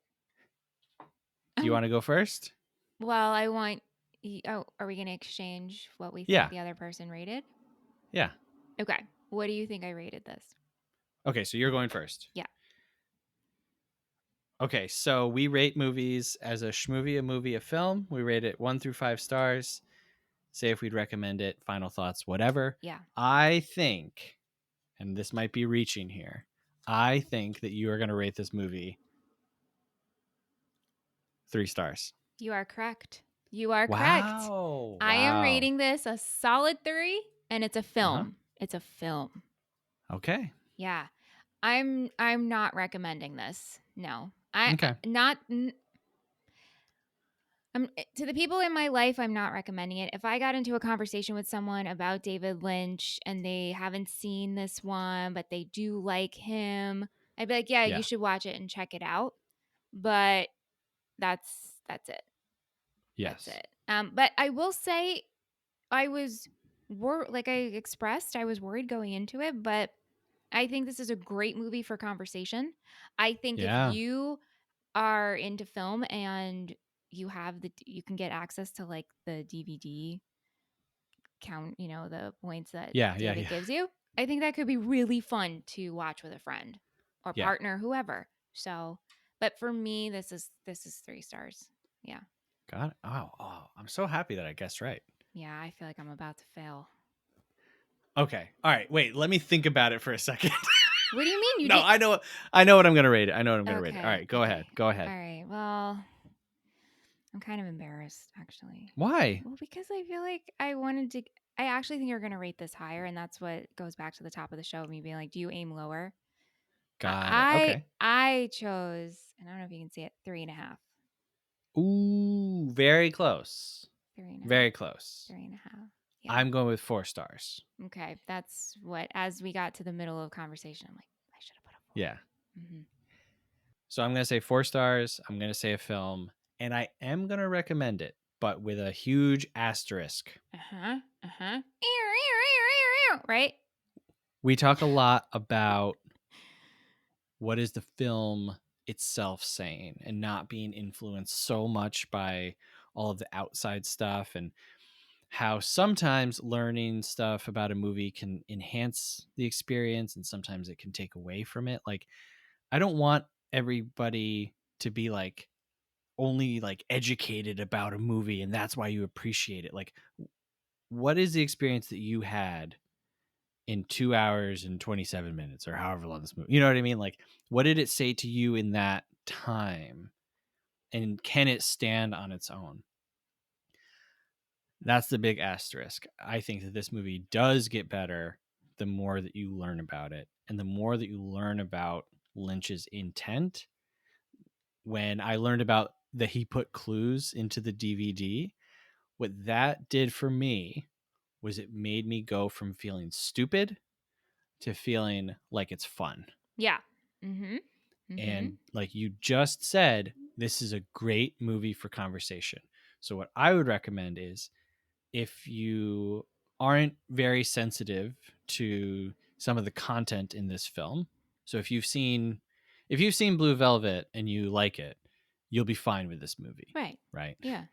B: Do you want to go first?
A: Well, I want. Oh, are we going to exchange what we think
B: Yeah.
A: the other person rated?
B: Yeah.
A: Okay. What do you think I rated this?
B: Okay, so you're going first.
A: Yeah.
B: Okay, so we rate movies as a schmovie, a movie, a film. We rate it 1 through 5 stars. Say if we'd recommend it, final thoughts, whatever.
A: Yeah.
B: I think, and this might be reaching here, I think that you are going to rate this movie 3 stars.
A: You are correct. You are correct.
B: Wow.
A: I am rating this a solid 3, and it's a film.
B: Uh-huh.
A: It's a film.
B: Okay.
A: Yeah. I'm not recommending this. No.
B: Okay.
A: To the people in my life, I'm not recommending it. If I got into a conversation with someone about David Lynch and they haven't seen this one, but they do like him, I'd be like, yeah, you
B: Yeah.
A: should watch it and check it out. But that's it. That's
B: Yes.
A: it. But I will say I was like I expressed, I was worried going into it, but I think this is a great movie for conversation. I think if
B: Yeah.
A: you are into film and you can get access to like the DVD count, the points that
B: Yeah. Yeah.
A: David
B: Yeah.
A: gives you. I think that could be really fun to watch with a friend or
B: Yeah.
A: partner, whoever. So, but for me, this is 3 stars. Yeah.
B: Got it. Oh, I'm so happy that I guessed right.
A: Yeah, I feel like I'm about to fail.
B: Okay. All right. Wait, let me think about it for a second.
A: What do you mean you
B: No,
A: did?
B: I know what I'm going to rate it. I know what I'm going to rate it. All
A: Okay.
B: right, go
A: Okay.
B: ahead. Go ahead.
A: All right. Well, I'm kind of embarrassed actually.
B: Why?
A: Well, because I feel like I actually think you're going to rate this higher, and that's what goes back to the top of the show. Me being like, do you aim lower?
B: Got it.
A: I
B: Okay.
A: I chose, and I don't know if you can see it, 3.5.
B: Ooh, very close.
A: 3.5.
B: Very close.
A: 3.5. Yeah.
B: I'm going with 4 stars.
A: Okay. That's what. As we got to the middle of conversation, I'm like, I should have put a 4.
B: Yeah.
A: Mm-hmm.
B: So I'm going to say 4 stars. I'm going to say a film, and I am going to recommend it, but with a huge asterisk.
A: Right.
B: We talk a lot about what is the film itself saying and not being influenced so much by all of the outside stuff, and how sometimes learning stuff about a movie can enhance the experience and sometimes it can take away from it. Like, I don't want everybody to be like only like educated about a movie and that's why you appreciate it. Like, what is the experience that you had in 2 hours and 27 minutes or however long this movie, you know what I mean? Like, what did it say to you in that time, and can it stand on its own? That's the big asterisk. I think that this movie does get better the more that you learn about it, and the more that you learn about Lynch's intent. When I learned about that he put clues into the DVD, what that did for me was it made me go from feeling stupid to feeling like it's fun.
A: Yeah. Mm-hmm. Mm-hmm.
B: And like you just said, this is a great movie for conversation. So what I would recommend is, if you aren't very sensitive to some of the content in this film, so if you've seen Blue Velvet and you like it, you'll be fine with this movie.
A: Right.
B: Right?
A: Yeah.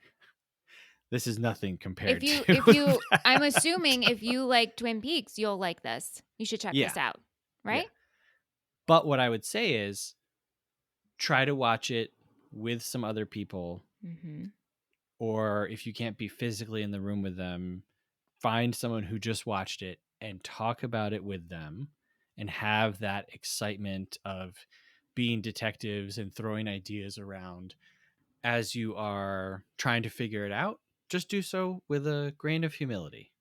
B: This is nothing
A: If
B: compared
A: you,
B: to
A: if you,
B: that.
A: I'm assuming if you like Twin Peaks, you'll like this. You should check
B: Yeah.
A: this out.
B: Yeah.
A: Right?
B: But what I would say is try to watch it with some other people,
A: Mm-hmm.
B: or if you can't be physically in the room with them, find someone who just watched it and talk about it with them, and have that excitement of being detectives and throwing ideas around as you are trying to figure it out. Just do so with a grain of humility.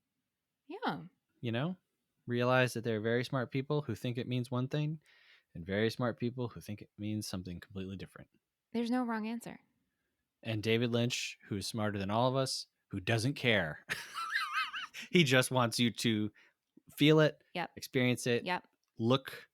A: Yeah.
B: You know, realize that there are very smart people who think it means one thing and very smart people who think it means something completely different.
A: There's no wrong answer.
B: And David Lynch, who is smarter than all of us, who doesn't care. He just wants you to feel it,
A: Yep.
B: experience it,
A: Yep.
B: look,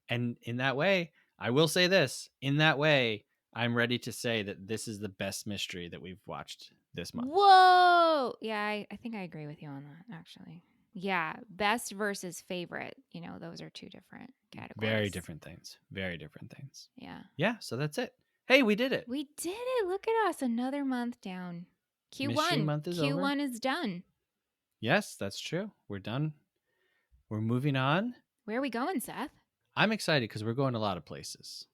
B: and in that way, I will say this, in that way, I'm ready to say that this is the best mystery that we've watched this month.
A: Whoa. Yeah, I think I agree with you on that, actually. Yeah. Best versus favorite. Those are two different categories.
B: Very different things. Very different things.
A: Yeah.
B: Yeah, so that's it. Hey, we did it.
A: We did it. Look at us. Another month down.
B: Mystery
A: Q1.
B: month is over.
A: Q1 is done.
B: Yes, that's true. We're done. We're moving on.
A: Where are we going, Seth?
B: I'm excited because we're going a lot of places.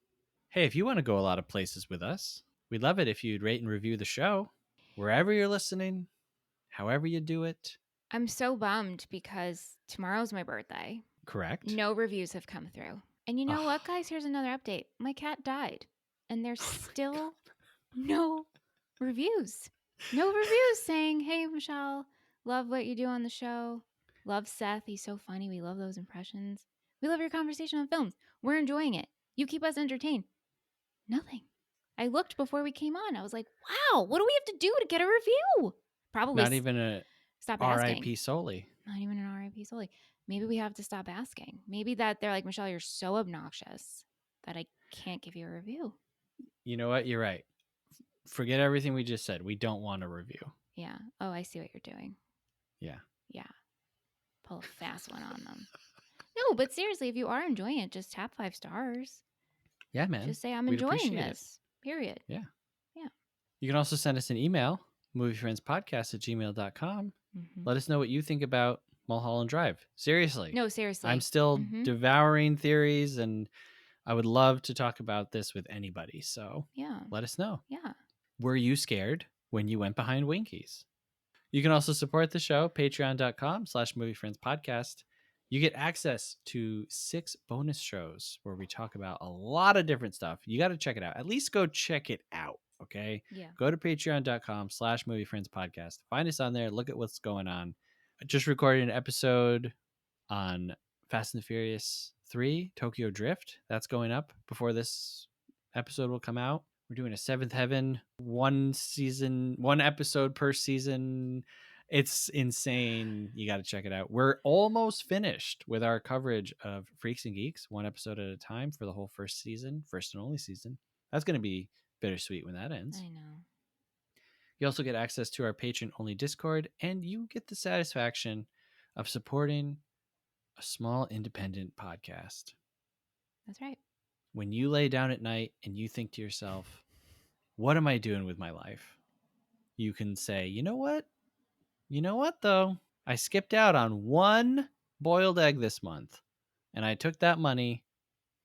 B: Hey, if you want to go a lot of places with us, we'd love it if you'd rate and review the show wherever you're listening, however you do it.
A: I'm so bummed because tomorrow's my birthday.
B: Correct.
A: No reviews have come through. And you know what, guys? Here's another update. My cat died. And there's still no reviews. No reviews saying, hey, Michelle, love what you do on the show. Love Seth. He's so funny. We love those impressions. We love your conversation on films. We're enjoying it. You keep us entertained. Nothing. I looked before we came on. I was like, wow, what do we have to do to get a review? Probably
B: Not even a
A: stop asking.
B: R.I.P. Solely.
A: Not even an RIP solely. maybe we have to stop asking. Maybe that they're like, Michelle, you're so obnoxious that I can't give you a review.
B: You know what? You're right. Forget everything we just said. We don't want a review.
A: Yeah. Oh, I see what you're doing.
B: Yeah.
A: Yeah. Pull a fast one on them. No, but seriously, if you are enjoying it, just tap 5 stars.
B: Yeah, man.
A: Just say, I'm
B: We'd
A: enjoying
B: appreciate
A: this. Period.
B: Yeah.
A: Yeah.
B: You can also send us an email, moviefriendspodcast@gmail.com.
A: Mm-hmm.
B: Let us know what you think about Mulholland Drive. Seriously.
A: No, seriously.
B: I'm still
A: Mhm.
B: devouring theories, and I would love to talk about this with anybody. So
A: Yeah.
B: let us know.
A: Yeah.
B: Were you scared when you went behind Winkies? You can also support the show, patreon.com/moviefriendspodcast. You get access to 6 bonus shows where we talk about a lot of different stuff. You got to check it out. At least go check it out. Okay.
A: Yeah.
B: Go to patreon.com/moviefriendspodcast. Find us on there. Look at what's going on. I just recorded an episode on Fast and the Furious 3 Tokyo Drift. That's going up before this episode will come out. We're doing a Seventh Heaven, 1 episode per season. It's insane. You got to check it out. We're almost finished with our coverage of Freaks and Geeks, 1 episode at a time for the whole first season, first and only season. That's going to be bittersweet when that ends.
A: I know.
B: You also get access to our patron-only Discord, and you get the satisfaction of supporting a small independent podcast.
A: That's right.
B: When you lay down at night and you think to yourself, what am I doing with my life? You can say, you know what? You know what, though? I skipped out on 1 boiled egg this month, and I took that money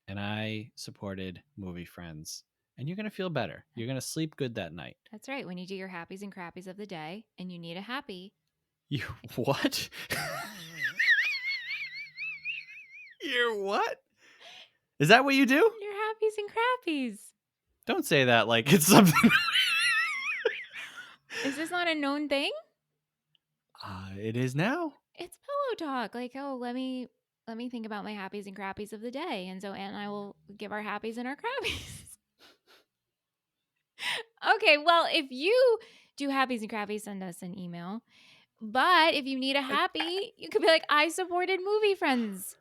B: and I supported Movie Friends. And you're going to feel better. You're going to sleep good that night.
A: That's right. When you do your happies and crappies of the day and you need a happy.
B: You what? You're what? Is that what you do?
A: Your happies and crappies.
B: Don't say that like it's something.
A: Is this not a known thing?
B: It is now.
A: It's pillow talk. Like, oh, let me think about my happies and crappies of the day. And so Ann and I will give our happies and our crappies. Okay, well, if you do happies and crappies, send us an email. But if you need a happy, you could be like, I supported Movie Friends.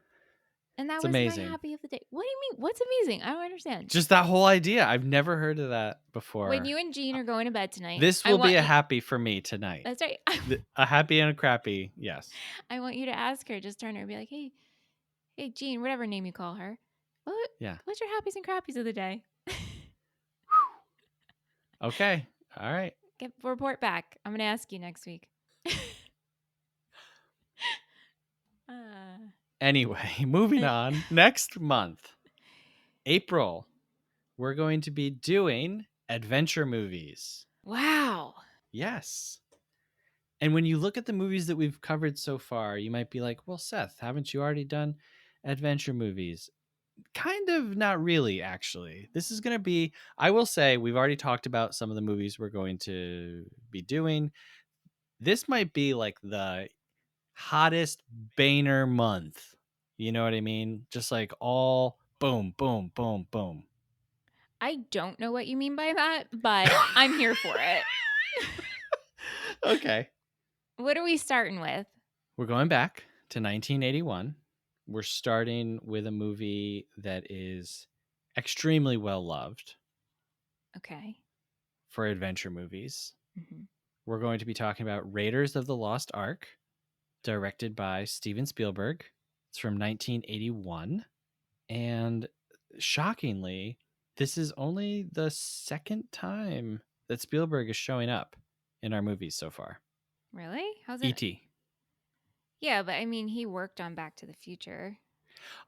A: And that
B: It's
A: was
B: amazing.
A: my happy of the day. What do you mean? What's amazing? I don't understand.
B: Just that whole idea. I've never heard of that before.
A: When you and Jean are going to bed tonight,
B: This will be a happy for me tonight.
A: That's right.
B: A happy and a crappy, yes.
A: I want you to ask her, just turn to her and be like, hey, Jean, whatever name you call her. What's your happies and crappies of the day?
B: Okay. All right.
A: Report back. I'm going to ask you next week.
B: Anyway, moving on. Next month, April, we're going to be doing adventure movies.
A: Wow.
B: Yes. And when you look at the movies that we've covered so far, you might be like, well, Seth, haven't you already done adventure movies? Kind of, not really, actually. This is going to be, I will say, we've already talked about some of the movies we're going to be doing. This might be like the hottest Boehner month. You know what I mean? Just like all boom, boom, boom, boom.
A: I don't know what you mean by that, but I'm here for it.
B: Okay.
A: What are we starting with?
B: We're going back to 1981. We're starting with a movie that is extremely well loved.
A: Okay.
B: For adventure movies.
A: Mm-hmm.
B: We're going to be talking about Raiders of the Lost Ark, directed by Steven Spielberg. It's from 1981. And shockingly, this is only the 2nd time that Spielberg is showing up in our movies so far.
A: Really? How's it?
B: E.T.
A: Yeah, but I mean, he worked on Back to the Future.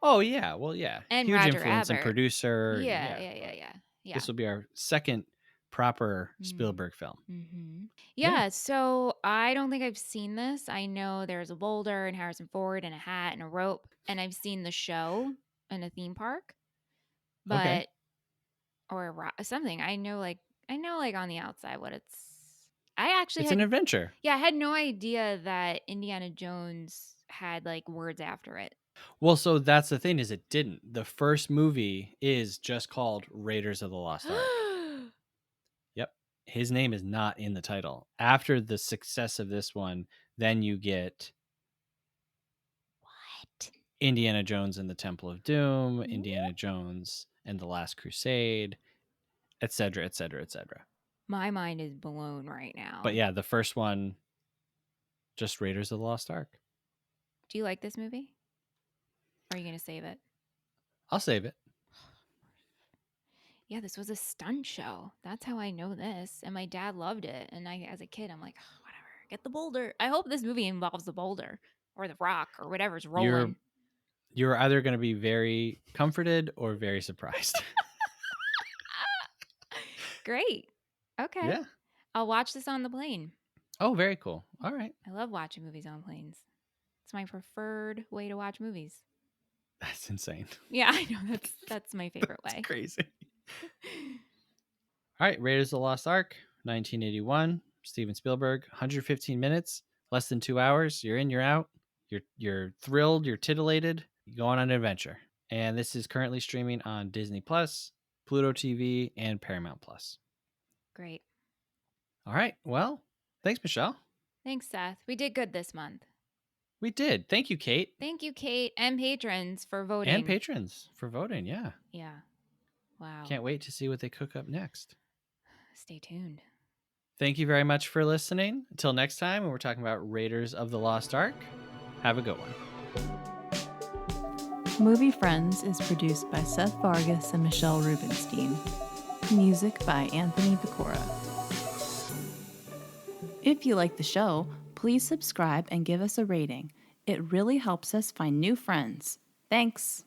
B: Oh, yeah. Well, yeah.
A: And
B: huge
A: Roger
B: influence and
A: Ebert.
B: producer.
A: Yeah.
B: This will be our 2nd proper Spielberg film.
A: Mm-hmm. Yeah, so I don't think I've seen this. I know there's a boulder and Harrison Ford and a hat and a rope, and I've seen the show in a theme park, but or something. I know like on the outside what it's.
B: It's an adventure.
A: Yeah, I had no idea that Indiana Jones had like words after it.
B: Well, so that's the thing, is it didn't. The first movie is just called Raiders of the Lost Ark. Yep. His name is not in the title. After the success of this one, then you get Indiana Jones and the Temple of Doom, Indiana Jones and the Last Crusade, etc., etc., etc.
A: My mind is blown right now.
B: But yeah, the first one, just Raiders of the Lost Ark.
A: Do you like this movie? Or are you going to save it?
B: I'll save it.
A: Yeah, this was a stunt show. That's how I know this. And my dad loved it. And I, as a kid, I'm like, oh, whatever, get the boulder. I hope this movie involves the boulder or the rock or whatever's rolling.
B: You're either going to be very comforted or very surprised.
A: Great. Okay.
B: Yeah.
A: I'll watch this on the plane.
B: Oh, very cool. All right.
A: I love watching movies on planes. It's my preferred way to watch movies.
B: That's insane.
A: Yeah, I know. That's my favorite way.
B: Crazy. All right. Raiders of the Lost Ark, 1981. Steven Spielberg, 115 minutes, less than 2 hours. You're in, you're out. You're thrilled, you're titillated. You go on an adventure. And this is currently streaming on Disney Plus, Pluto TV, and Paramount Plus.
A: Great.
B: All right. Well, thanks, Michelle.
A: Thanks, Seth. We did good this month.
B: We did. Thank you, Kate.
A: Thank you, Kate, and patrons for voting.
B: And patrons for voting. Yeah.
A: Yeah. Wow.
B: Can't wait to see what they cook up next.
A: Stay tuned.
B: Thank you very much for listening. Until next time, when we're talking about Raiders of the Lost Ark, have a good one.
C: Movie Friends is produced by Seth Vargas and Michelle Rubenstein. Music by Anthony Pecora. If you like the show, please subscribe and give us a rating. It really helps us find new friends. Thanks!